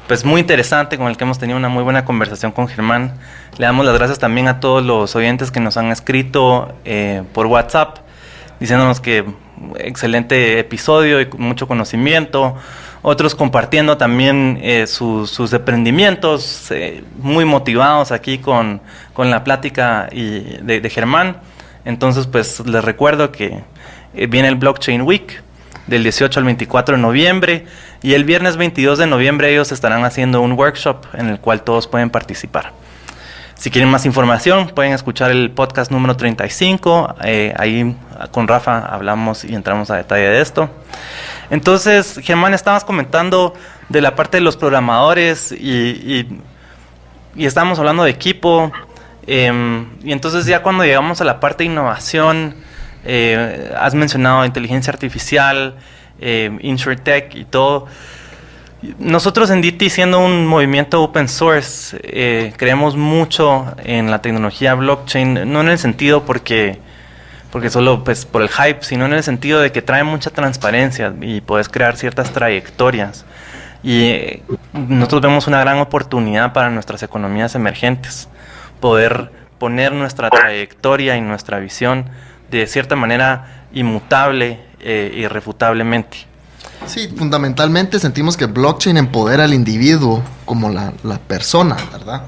pues muy interesante con el que hemos tenido una muy buena conversación con Germán. Le damos las gracias también a todos los oyentes que nos han escrito por WhatsApp diciéndonos que excelente episodio y con mucho conocimiento, otros compartiendo también sus emprendimientos, muy motivados aquí con la plática de Germán. Entonces pues les recuerdo que viene el Blockchain Week del 18 al 24 de noviembre y el viernes 22 de noviembre ellos estarán haciendo un workshop en el cual todos pueden participar. Si quieren más información pueden escuchar el podcast número 35, ahí con Rafa hablamos y entramos a detalle de esto. Entonces, Germán, estabas comentando de la parte de los programadores y estábamos hablando de equipo, y entonces ya cuando llegamos a la parte de innovación, has mencionado inteligencia artificial, InsurTech y todo. Nosotros en DT, siendo un movimiento open source, creemos mucho en la tecnología blockchain, no en el sentido porque solo pues por el hype, sino en el sentido de que trae mucha transparencia y puedes crear ciertas trayectorias. Y nosotros vemos una gran oportunidad para nuestras economías emergentes, poder poner nuestra trayectoria y nuestra visión de cierta manera inmutable irrefutablemente. Sí, fundamentalmente sentimos que blockchain empodera al individuo como la persona, ¿verdad?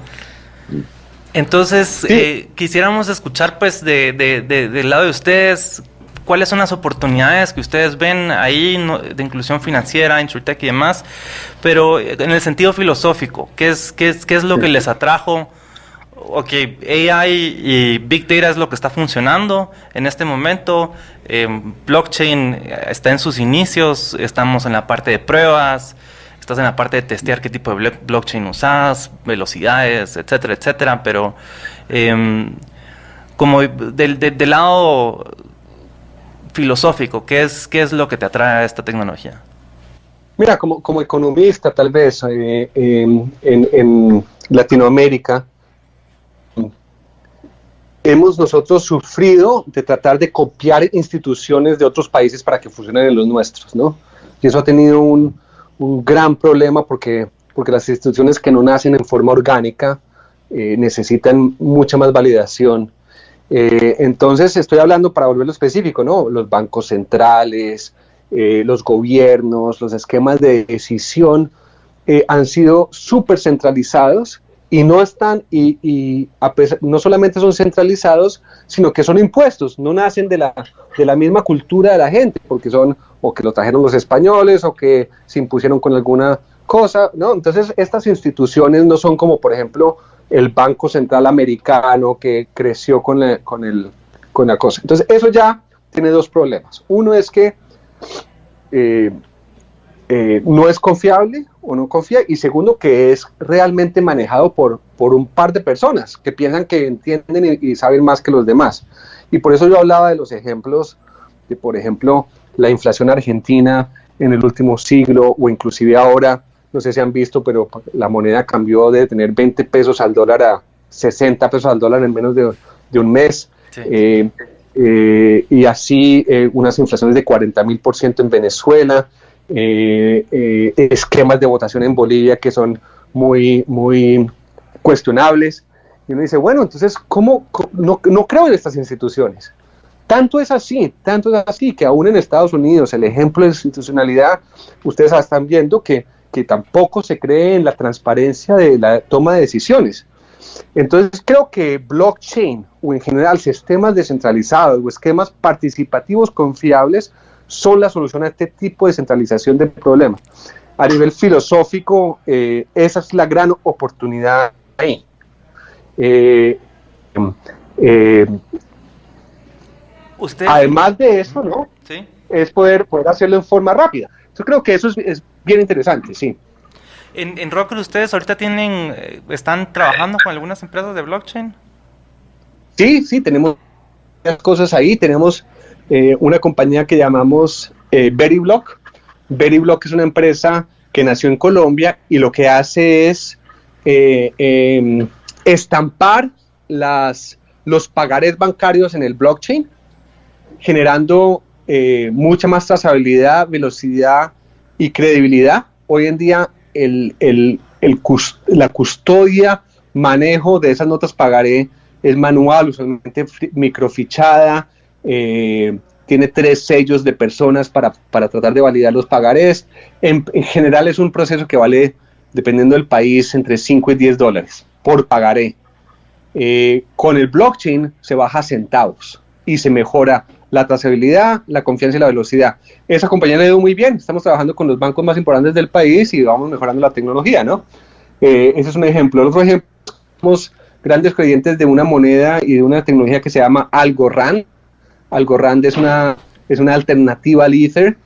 Entonces, sí. Quisiéramos escuchar pues del lado de ustedes, cuáles son las oportunidades que ustedes ven ahí de inclusión financiera, InsurTech y demás, pero en el sentido filosófico, ¿qué es lo que les atrajo? Ok, AI y Big Data es lo que está funcionando en este momento, blockchain está en sus inicios, estamos en la parte de pruebas, estás en la parte de testear qué tipo de blockchain usas, velocidades, etcétera, etcétera, pero como del lado filosófico, ¿qué es lo que te atrae a esta tecnología? Mira, como economista tal vez en Latinoamérica, hemos nosotros sufrido de tratar de copiar instituciones de otros países para que funcionen en los nuestros, ¿no? Y eso ha tenido un gran problema porque las instituciones que no nacen en forma orgánica necesitan mucha más validación. Entonces estoy hablando, para volverlo específico, ¿no? Los bancos centrales, los gobiernos, los esquemas de decisión han sido súper centralizados. Y no están, no solamente son centralizados, sino que son impuestos, no nacen de la misma cultura de la gente, porque son o que lo trajeron los españoles o que se impusieron con alguna cosa, ¿no? Entonces estas instituciones no son como, por ejemplo, el Banco Central Americano que creció con la cosa. Entonces eso ya tiene dos problemas. Uno es que no es confiable o no confía, y segundo que es realmente manejado por un par de personas que piensan que entienden y saben más que los demás. Y por eso yo hablaba de los ejemplos de, por ejemplo, la inflación argentina en el último siglo, o inclusive ahora, no sé si han visto, pero la moneda cambió de tener 20 pesos al dólar a 60 pesos al dólar en menos de un mes. Sí. Y así unas inflaciones de 40,000% en Venezuela, esquemas de votación en Bolivia que son muy, muy cuestionables. Y uno dice, bueno, entonces, ¿cómo no creo en estas instituciones? Tanto es así que aún en Estados Unidos el ejemplo de institucionalidad, ustedes están viendo que tampoco se cree en la transparencia de la toma de decisiones. Entonces creo que blockchain o en general sistemas descentralizados o esquemas participativos confiables son la solución a este tipo de centralización del problema. A nivel filosófico, esa es la gran oportunidad ahí. Además de eso, ¿no? ¿Sí? Es poder hacerlo en forma rápida. Yo creo que eso es bien interesante, sí. En Rockwell, ¿ustedes ahorita están trabajando con algunas empresas de blockchain? Sí, tenemos cosas ahí. Tenemos una compañía que llamamos Veriblock. Veriblock es una empresa que nació en Colombia y lo que hace es estampar los pagarés bancarios en el blockchain, generando mucha más trazabilidad, velocidad y credibilidad. Hoy en día la custodia, manejo de esas notas pagaré es manual, usualmente microfichada, tiene 3 sellos de personas para tratar de validar los pagarés. En general es un proceso que vale, dependiendo del país, entre $5 y $10 por pagaré. Con el blockchain se baja a centavos y se mejora la trazabilidad, la confianza y la velocidad. Esa compañía le ha ido muy bien, estamos trabajando con los bancos más importantes del país y vamos mejorando la tecnología, ¿no? Ese es un ejemplo. El otro ejemplo, somos grandes creyentes de una moneda y de una tecnología que se llama Algorand. Algorand es una alternativa al Ether,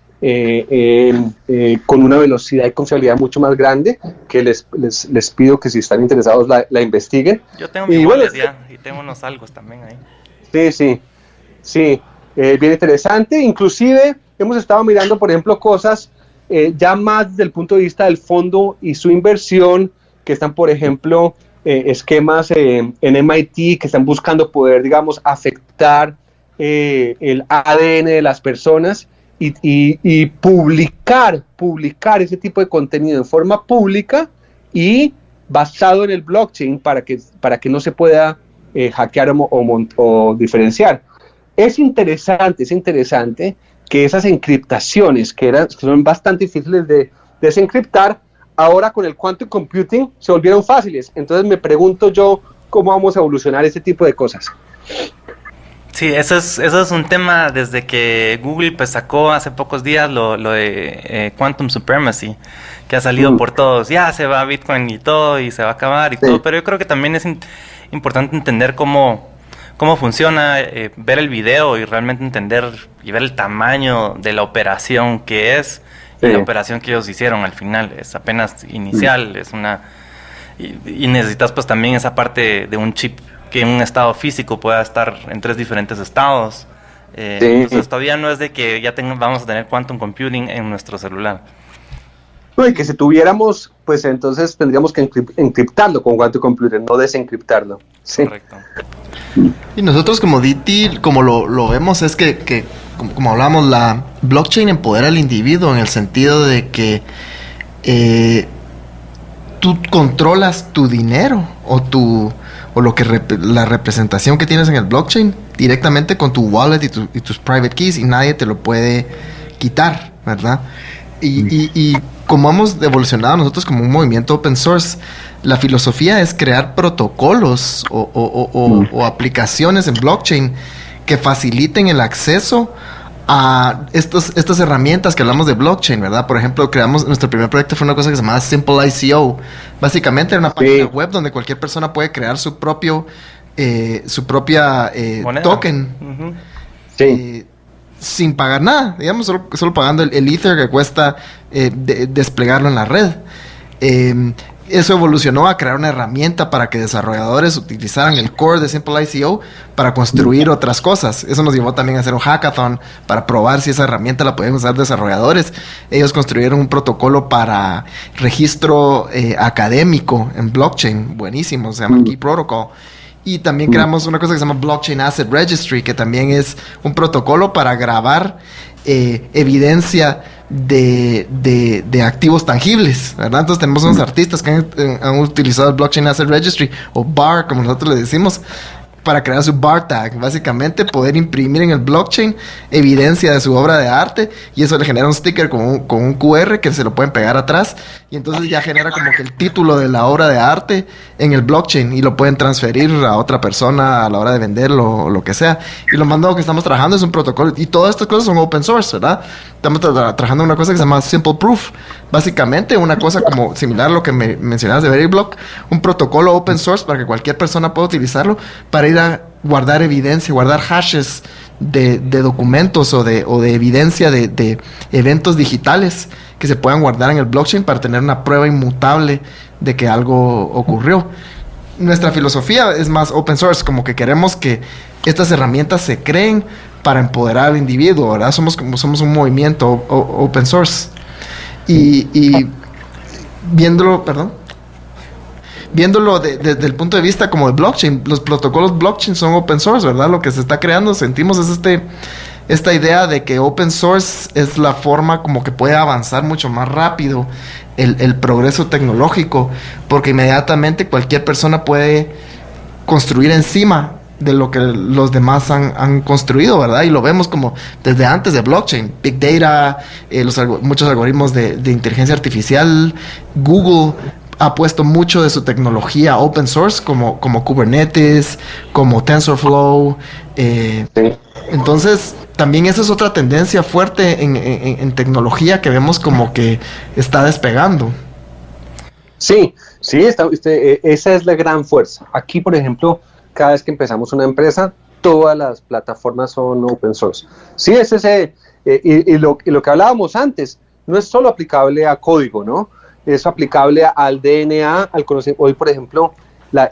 con una velocidad y confiabilidad mucho más grande, que les pido que si están interesados la investiguen. Yo tengo mi wallet ya, y tengo unos algos también ahí. Sí, bien interesante. Inclusive hemos estado mirando, por ejemplo, cosas ya más desde el punto de vista del fondo y su inversión, que están, por ejemplo, esquemas en MIT que están buscando poder, digamos, afectar el ADN de las personas y publicar ese tipo de contenido en forma pública y basado en el blockchain para que no se pueda hackear o diferenciar. Es interesante que esas encriptaciones que son bastante difíciles de desencriptar, ahora con el quantum computing se volvieron fáciles. Entonces me pregunto yo cómo vamos a evolucionar ese tipo de cosas. Sí, eso es un tema desde que Google pues sacó hace pocos días lo de Quantum Supremacy, que ha salido por todos. Ya se va Bitcoin y todo, y se va a acabar y todo, pero yo creo que también es importante entender cómo funciona, ver el video y realmente entender y ver el tamaño de la operación que es, y la operación que ellos hicieron al final. Es apenas inicial, es una... Y necesitas pues también esa parte de un chip que en un estado físico pueda estar en 3 diferentes estados. Entonces todavía no es de que ya vamos a tener quantum computing en nuestro celular. No, y que si tuviéramos, pues entonces tendríamos que encriptarlo con quantum computing, no desencriptarlo. Sí. Correcto. Y nosotros como DT, como lo vemos, es que como hablamos, la blockchain empodera al individuo en el sentido de que tú controlas tu dinero o lo que la representación que tienes en el blockchain directamente con tu wallet y tus private keys, y nadie te lo puede quitar, ¿verdad? Y como hemos evolucionado nosotros como un movimiento open source, la filosofía es crear protocolos o aplicaciones en blockchain que faciliten el acceso a estas herramientas que hablamos de blockchain, ¿verdad? Por ejemplo, nuestro primer proyecto fue una cosa que se llamaba Simple ICO. Básicamente era una página web donde cualquier persona puede crear su propia token. Sin pagar nada, digamos, solo pagando el Ether que cuesta desplegarlo en la red. Eso evolucionó a crear una herramienta para que desarrolladores utilizaran el core de Simple ICO para construir otras cosas. Eso nos llevó también a hacer un hackathon para probar si esa herramienta la podían usar desarrolladores. Ellos construyeron un protocolo para registro académico en blockchain, buenísimo, se llama Key Protocol. Y también creamos una cosa que se llama Blockchain Asset Registry, que también es un protocolo para grabar evidencia de activos tangibles, ¿verdad? Entonces tenemos unos artistas que han utilizado el Blockchain Asset Registry, o BAR, como nosotros le decimos, para crear su bar tag, básicamente poder imprimir en el blockchain evidencia de su obra de arte, y eso le genera un sticker con un QR que se lo pueden pegar atrás, y entonces ya genera como que el título de la obra de arte en el blockchain, y lo pueden transferir a otra persona a la hora de venderlo o lo que sea. Y lo más nuevo que estamos trabajando es un protocolo, y todas estas cosas son open source, ¿verdad? Estamos trabajando en una cosa que se llama Simple Proof, básicamente una cosa como similar a lo que me mencionabas de Verilblock, un protocolo open source para que cualquier persona pueda utilizarlo para ir a guardar evidencia, guardar hashes de documentos o de evidencia de eventos digitales que se puedan guardar en el blockchain para tener una prueba inmutable de que algo ocurrió. Nuestra filosofía es más open source, como que queremos que estas herramientas se creen para empoderar al individuo, ¿verdad? Somos un movimiento open source. Y viéndolo desde el punto de vista como de blockchain, los protocolos blockchain son open source, ¿verdad? Lo que se está creando, sentimos, es esta idea de que open source es la forma como que puede avanzar mucho más rápido el progreso tecnológico, porque inmediatamente cualquier persona puede construir encima de lo que los demás han construido, ¿verdad? Y lo vemos como desde antes de blockchain, big data, muchos algoritmos de inteligencia artificial. Google ha puesto mucho de su tecnología open source, como Kubernetes, como TensorFlow. Sí. Entonces, también esa es otra tendencia fuerte en tecnología que vemos como que está despegando. Sí, esa es la gran fuerza. Aquí, por ejemplo, cada vez que empezamos una empresa, todas las plataformas son open source. Sí, es ese, y lo que hablábamos antes, no es solo aplicable a código, ¿no? Es aplicable al DNA, al conocimiento. Hoy, por ejemplo,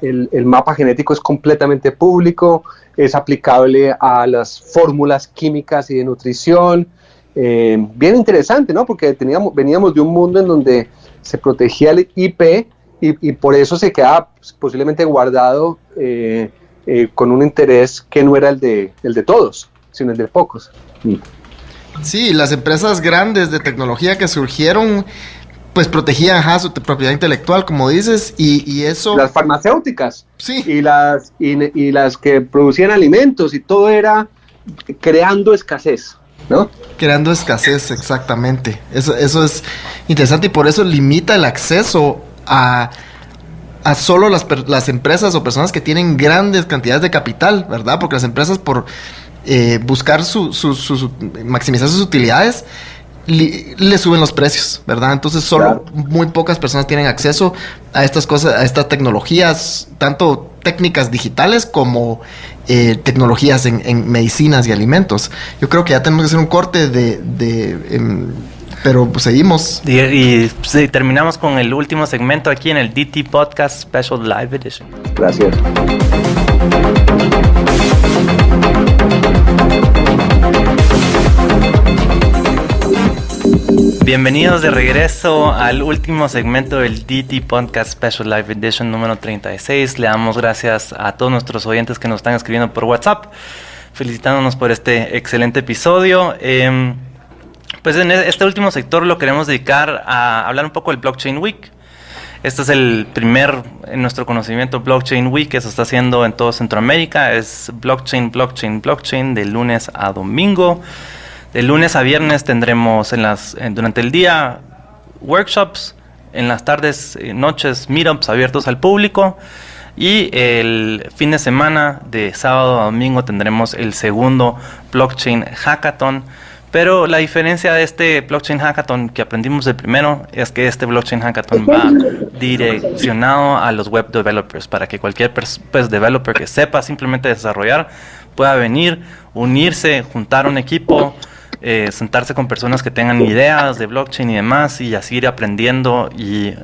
el mapa genético es completamente público, es aplicable a las fórmulas químicas y de nutrición. Bien interesante, ¿no? Porque veníamos de un mundo en donde se protegía el IP y por eso se quedaba posiblemente guardado con un interés que no era el de todos, sino el de pocos. Sí, las empresas grandes de tecnología que surgieron, pues protegían su propiedad intelectual, como dices, y eso... Las farmacéuticas, sí, y las que producían alimentos, y todo era creando escasez, ¿no? Creando escasez, exactamente. Eso es interesante, y por eso limita el acceso a solo las empresas o personas que tienen grandes cantidades de capital, ¿verdad? Porque las empresas, por buscar maximizar sus utilidades, le suben los precios, ¿verdad? Entonces solo muy pocas personas tienen acceso a estas cosas, a estas tecnologías, tanto técnicas digitales como tecnologías en medicinas y alimentos. Yo creo que ya tenemos que hacer un corte pero pues seguimos. Y sí, terminamos con el último segmento aquí en el DT Podcast Special Live Edition. Gracias. Bienvenidos de regreso al último segmento del DT Podcast Special Live Edition número 36. Le damos gracias a todos nuestros oyentes que nos están escribiendo por WhatsApp, felicitándonos por este excelente episodio. Pues en este último sector lo queremos dedicar a hablar un poco del Blockchain Week. Este es el primer, en nuestro conocimiento, Blockchain Week que se está haciendo en toda Centroamérica. Es blockchain, de lunes a domingo. De lunes a viernes tendremos durante el día workshops, en las tardes, noches, meetups abiertos al público. Y el fin de semana, de sábado a domingo, tendremos el segundo Blockchain Hackathon. Pero la diferencia de este Blockchain Hackathon que aprendimos del primero es que este Blockchain Hackathon va direccionado a los web developers, para que cualquier developer que sepa simplemente desarrollar pueda venir, unirse, juntar un equipo, sentarse con personas que tengan ideas de blockchain y demás, y así ir aprendiendo y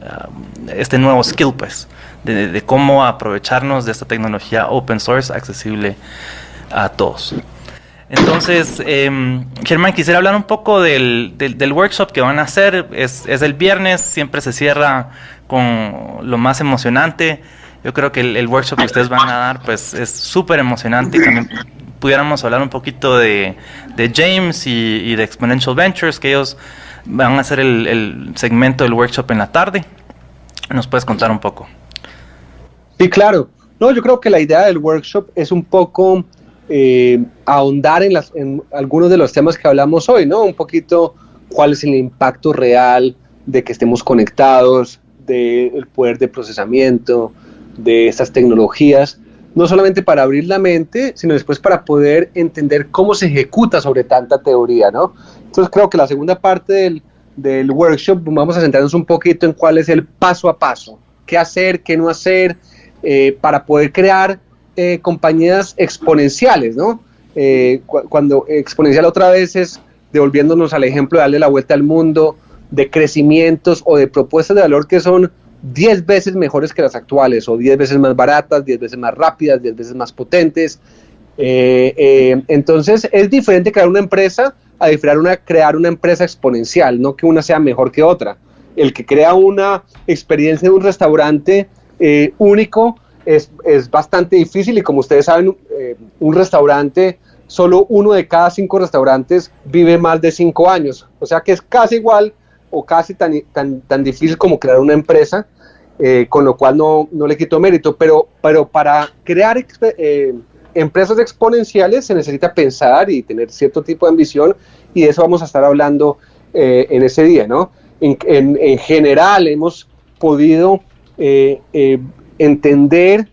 este nuevo skill, pues, de cómo aprovecharnos de esta tecnología open source accesible a todos. Entonces, Germán, quisiera hablar un poco del workshop que van a hacer. Es el viernes, siempre se cierra con lo más emocionante. Yo creo que el workshop que ustedes van a dar, pues, es súper emocionante. Y también pudiéramos hablar un poquito de James y de Exponential Ventures, que ellos van a hacer el segmento del workshop en la tarde. ¿Nos puedes contar un poco? Sí, claro. No, yo creo que la idea del workshop es un poco ahondar en algunos de los temas que hablamos hoy, ¿no? Un poquito cuál es el impacto real de que estemos conectados, del poder de procesamiento, de estas tecnologías, no solamente para abrir la mente, sino después para poder entender cómo se ejecuta sobre tanta teoría, ¿no? Entonces creo que la segunda parte del workshop vamos a centrarnos un poquito en cuál es el paso a paso, qué hacer, qué no hacer, para poder crear compañías exponenciales, ¿no? Cuando exponencial otra vez es devolviéndonos al ejemplo de darle la vuelta al mundo, de crecimientos o de propuestas de valor que son 10 veces mejores que las actuales, o 10 veces más baratas, 10 veces más rápidas, 10 veces más potentes. Entonces es diferente crear una empresa a crear una empresa exponencial, no que una sea mejor que otra. El que crea una experiencia de un restaurante único es bastante difícil, y como ustedes saben, un restaurante solo 1 de cada 5 restaurantes vive más de 5 años. O sea que es casi igual o casi tan difícil como crear una empresa, con lo cual no le quito mérito. Pero para crear empresas exponenciales se necesita pensar y tener cierto tipo de ambición, y de eso vamos a estar hablando en ese día, ¿no? En general hemos podido entender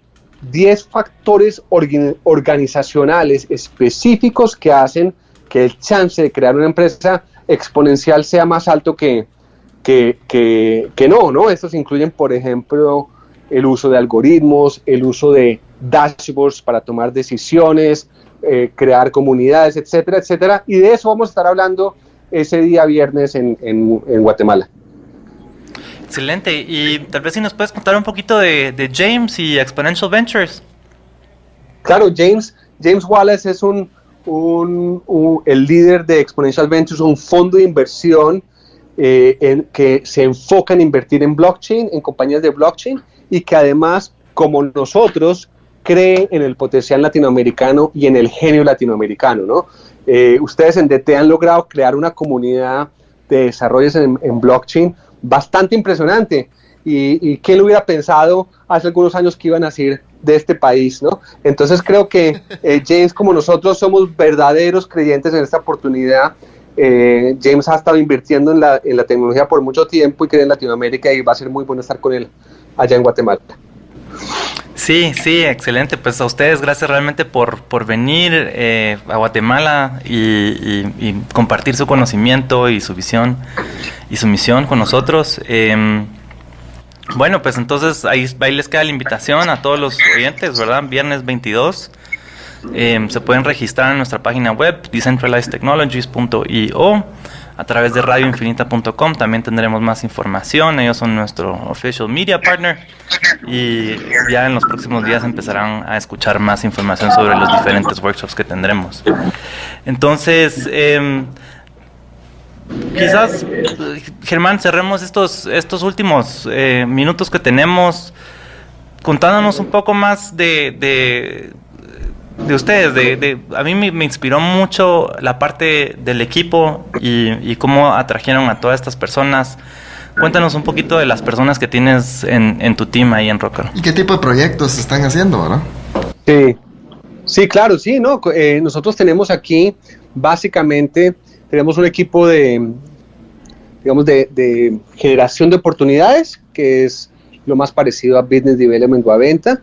10 factores organizacionales específicos que hacen que el chance de crear una empresa exponencial sea más alto que no. Estos incluyen, por ejemplo, el uso de algoritmos, el uso de dashboards para tomar decisiones, crear comunidades, etcétera, etcétera. Y de eso vamos a estar hablando ese día viernes en Guatemala. Excelente. Y tal vez si nos puedes contar un poquito de James y Exponential Ventures. Claro, James Wallace es el líder de Exponential Ventures, un fondo de inversión que se enfoca en invertir en blockchain, en compañías de blockchain, y que además, como nosotros, cree en el potencial latinoamericano y en el genio latinoamericano, ¿no? Ustedes en DT han logrado crear una comunidad de desarrollos en blockchain bastante impresionante, y quién lo hubiera pensado hace algunos años que iban a salir de este país, ¿no? Entonces creo que James, como nosotros, somos verdaderos creyentes en esta oportunidad. James ha estado invirtiendo en la tecnología por mucho tiempo y cree en Latinoamérica, y va a ser muy bueno estar con él allá en Guatemala. Sí, excelente. Pues a ustedes, gracias realmente por venir a Guatemala y compartir su conocimiento y su visión y su misión con nosotros. Bueno, pues entonces ahí les queda la invitación a todos los oyentes, ¿verdad? Viernes 22. Se pueden registrar en nuestra página web, decentralizedtechnologies.io. A través de radioinfinita.com también tendremos más información. Ellos son nuestro official media partner, y ya en los próximos días empezarán a escuchar más información sobre los diferentes workshops que tendremos. Entonces, quizás, Germán, cerremos estos últimos minutos que tenemos contándonos un poco más de ustedes. A mí me inspiró mucho la parte del equipo y cómo atrajeron a todas estas personas. Cuéntanos un poquito de las personas que tienes en tu team ahí en Rocker. ¿Y qué tipo de proyectos están haciendo, verdad? Sí, claro, sí, ¿no? Nosotros tenemos aquí, básicamente, tenemos un equipo de generación de oportunidades, que es lo más parecido a Business Development o a venta.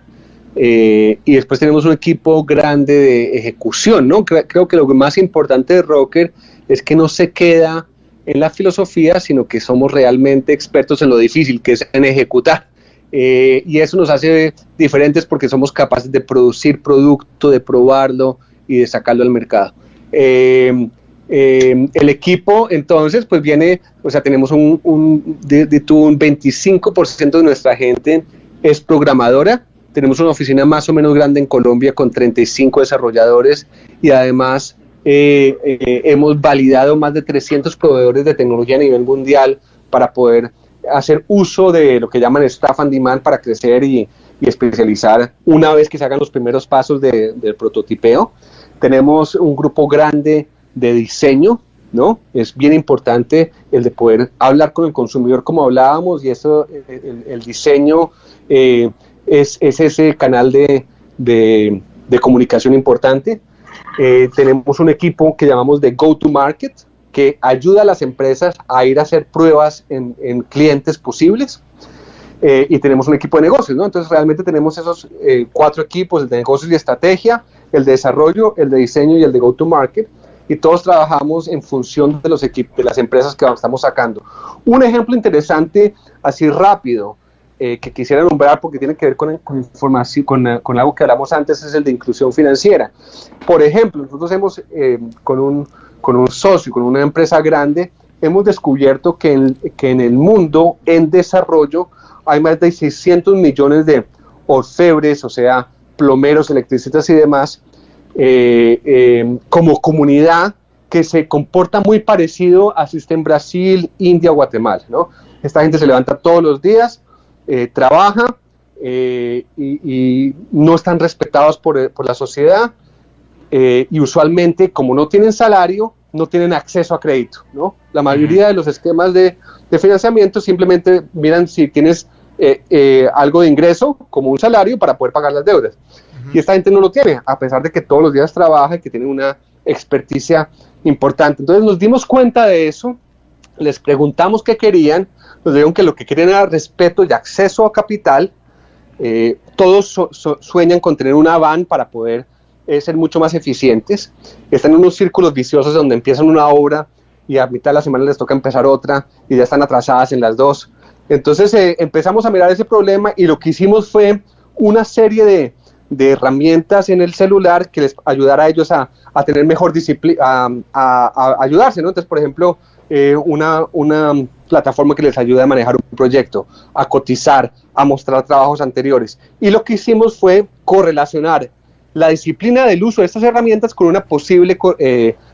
Y después tenemos un equipo grande de ejecución, ¿no? Creo que lo más importante de Rocker es que no se queda en la filosofía, sino que somos realmente expertos en lo difícil, que es en ejecutar. Y eso nos hace diferentes porque somos capaces de producir producto, de probarlo y de sacarlo al mercado. El equipo, entonces, pues viene, o sea, tenemos un 25% de nuestra gente es programadora. Tenemos una oficina más o menos grande en Colombia con 35 desarrolladores, y además hemos validado más de 300 proveedores de tecnología a nivel mundial para poder hacer uso de lo que llaman staff on demand para crecer y especializar una vez que se hagan los primeros pasos del prototipeo. Tenemos un grupo grande de diseño, ¿no? Es bien importante el de poder hablar con el consumidor como hablábamos, y eso, el diseño es ese canal de comunicación importante. Tenemos un equipo que llamamos de go-to-market, que ayuda a las empresas a ir a hacer pruebas en clientes posibles. Y tenemos un equipo de negocios, ¿no? Entonces realmente tenemos esos 4 equipos: el de negocios y estrategia, el de desarrollo, el de diseño y el de go-to-market, y todos trabajamos en función de los equipos, de las empresas que estamos sacando. Un ejemplo interesante, así rápido, que quisiera nombrar porque tiene que ver con información, con algo que hablamos antes, es el de inclusión financiera. Por ejemplo, nosotros hemos, con un socio, con una empresa grande, hemos descubierto que en el mundo en desarrollo hay más de 600 millones de orfebres, o sea, plomeros, electricistas y demás, como comunidad, que se comporta muy parecido a existe en Brasil, India, Guatemala, ¿no? Esta gente se levanta todos los días, trabaja y no están respetados por la sociedad. y usualmente, como no tienen salario, no tienen acceso a crédito, ¿no? La mayoría de los esquemas de financiamiento simplemente miran si tienes algo de ingreso, como un salario, para poder pagar las deudas. Y esta gente no lo tiene, a pesar de que todos los días trabaja y que tiene una experticia importante. Entonces nos dimos cuenta de eso, les preguntamos qué querían, nos dijeron que lo que querían era respeto y acceso a capital. Todos sueñan con tener una van para poder ser mucho más eficientes. Están en unos círculos viciosos donde empiezan una obra y a mitad de la semana les toca empezar otra y ya están atrasadas en las dos. Entonces empezamos a mirar ese problema y lo que hicimos fue una serie de herramientas en el celular que les ayudara a ellos a tener mejor disciplina, a ayudarse, ¿no? Entonces, por ejemplo, una plataforma que les ayuda a manejar un proyecto, a cotizar, a mostrar trabajos anteriores. Y lo que hicimos fue correlacionar la disciplina del uso de estas herramientas con una posible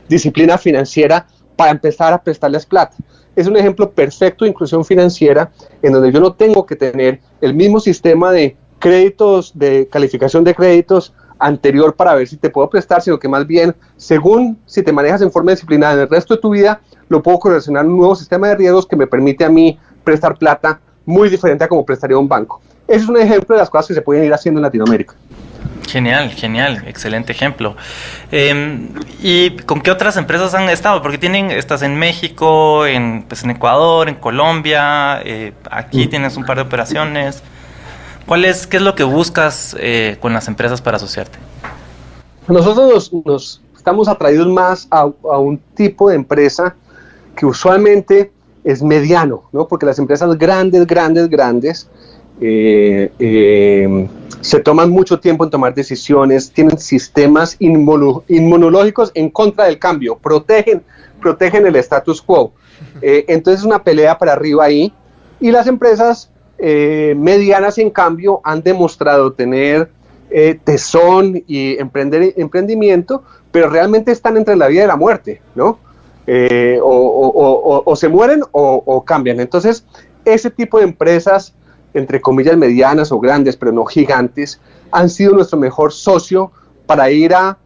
disciplina financiera para empezar a prestarles plata. Es un ejemplo perfecto de inclusión financiera en donde yo no tengo que tener el mismo sistema de créditos, de calificación de créditos anterior para ver si te puedo prestar, sino que más bien, según si te manejas en forma disciplinada en el resto de tu vida, lo puedo correlacionar a un nuevo sistema de riesgos que me permite a mí prestar plata muy diferente a como prestaría un banco. Ese es un ejemplo de las cosas que se pueden ir haciendo en Latinoamérica. Genial, excelente ejemplo. ¿Y con qué otras empresas han estado? Porque estás en México, en Ecuador, en Colombia, aquí tienes un par de operaciones. ¿Qué es lo que buscas con las empresas para asociarte? Nosotros nos estamos atraídos más a un tipo de empresa que usualmente es mediano, ¿no? Porque las empresas grandes se toman mucho tiempo en tomar decisiones, tienen sistemas inmunológicos en contra del cambio, protegen el status quo. Entonces es una pelea para arriba ahí, y las empresas medianas, en cambio, han demostrado tener tesón y emprendimiento, pero realmente están entre la vida y la muerte, ¿no? O se mueren o cambian. Entonces, ese tipo de empresas, entre comillas medianas o grandes, pero no gigantes, han sido nuestro mejor socio para ir a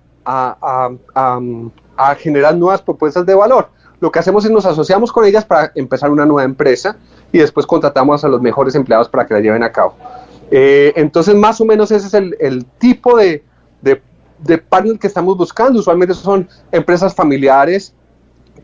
generar nuevas propuestas de valor. Lo que hacemos es nos asociamos con ellas para empezar una nueva empresa y después contratamos a los mejores empleados para que la lleven a cabo. Entonces, más o menos ese es el tipo de partner que estamos buscando. Usualmente son empresas familiares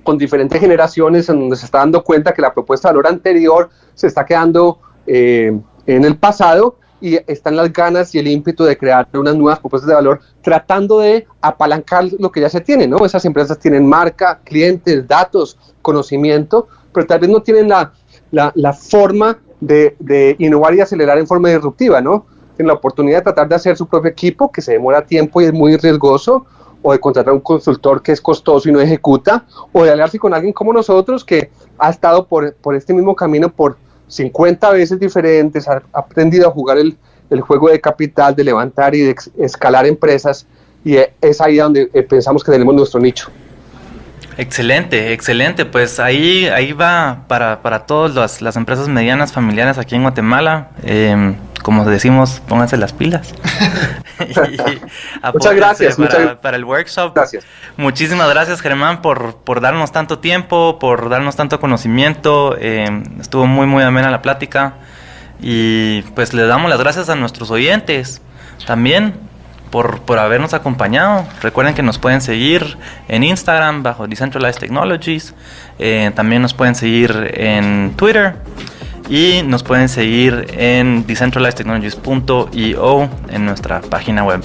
con diferentes generaciones, en donde se está dando cuenta que la propuesta de valor anterior se está quedando en el pasado y están las ganas y el ímpetu de crear unas nuevas propuestas de valor, tratando de apalancar lo que ya se tiene, ¿no? Esas empresas tienen marca, clientes, datos, conocimiento, pero tal vez no tienen la forma de innovar y acelerar en forma disruptiva, ¿no? Tienen la oportunidad de tratar de hacer su propio equipo, que se demora tiempo y es muy riesgoso, o de contratar a un consultor que es costoso y no ejecuta, o de aliarse con alguien como nosotros que ha estado por este mismo camino por 50 veces diferentes, ha aprendido a jugar el juego de capital, de levantar y de escalar empresas, y es ahí donde pensamos que tenemos nuestro nicho. Excelente, pues ahí va para todas las empresas medianas familiares aquí en Guatemala. Como decimos, pónganse las pilas. Muchas gracias para el workshop. Gracias. Muchísimas gracias, Germán, por darnos tanto tiempo, por darnos tanto conocimiento. Estuvo muy muy amena la plática, y pues le damos las gracias a nuestros oyentes también por habernos acompañado. Recuerden que nos pueden seguir en Instagram bajo Decentralized Technologies, también nos pueden seguir en Twitter y nos pueden seguir en decentralizedtechnologies.io en nuestra página web.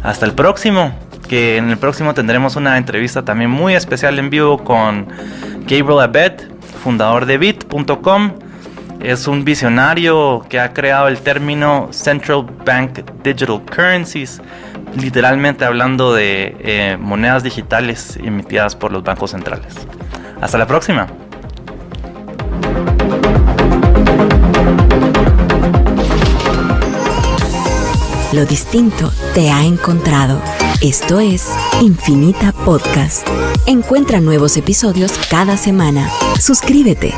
Hasta el próximo, que en el próximo tendremos una entrevista también muy especial en vivo con Gabriel Abed, fundador de Bit.com. Es un visionario que ha creado el término Central Bank Digital Currencies, literalmente hablando de monedas digitales emitidas por los bancos centrales. Hasta la próxima. Lo distinto te ha encontrado. Esto es Infinita Podcast. Encuentra nuevos episodios cada semana. Suscríbete.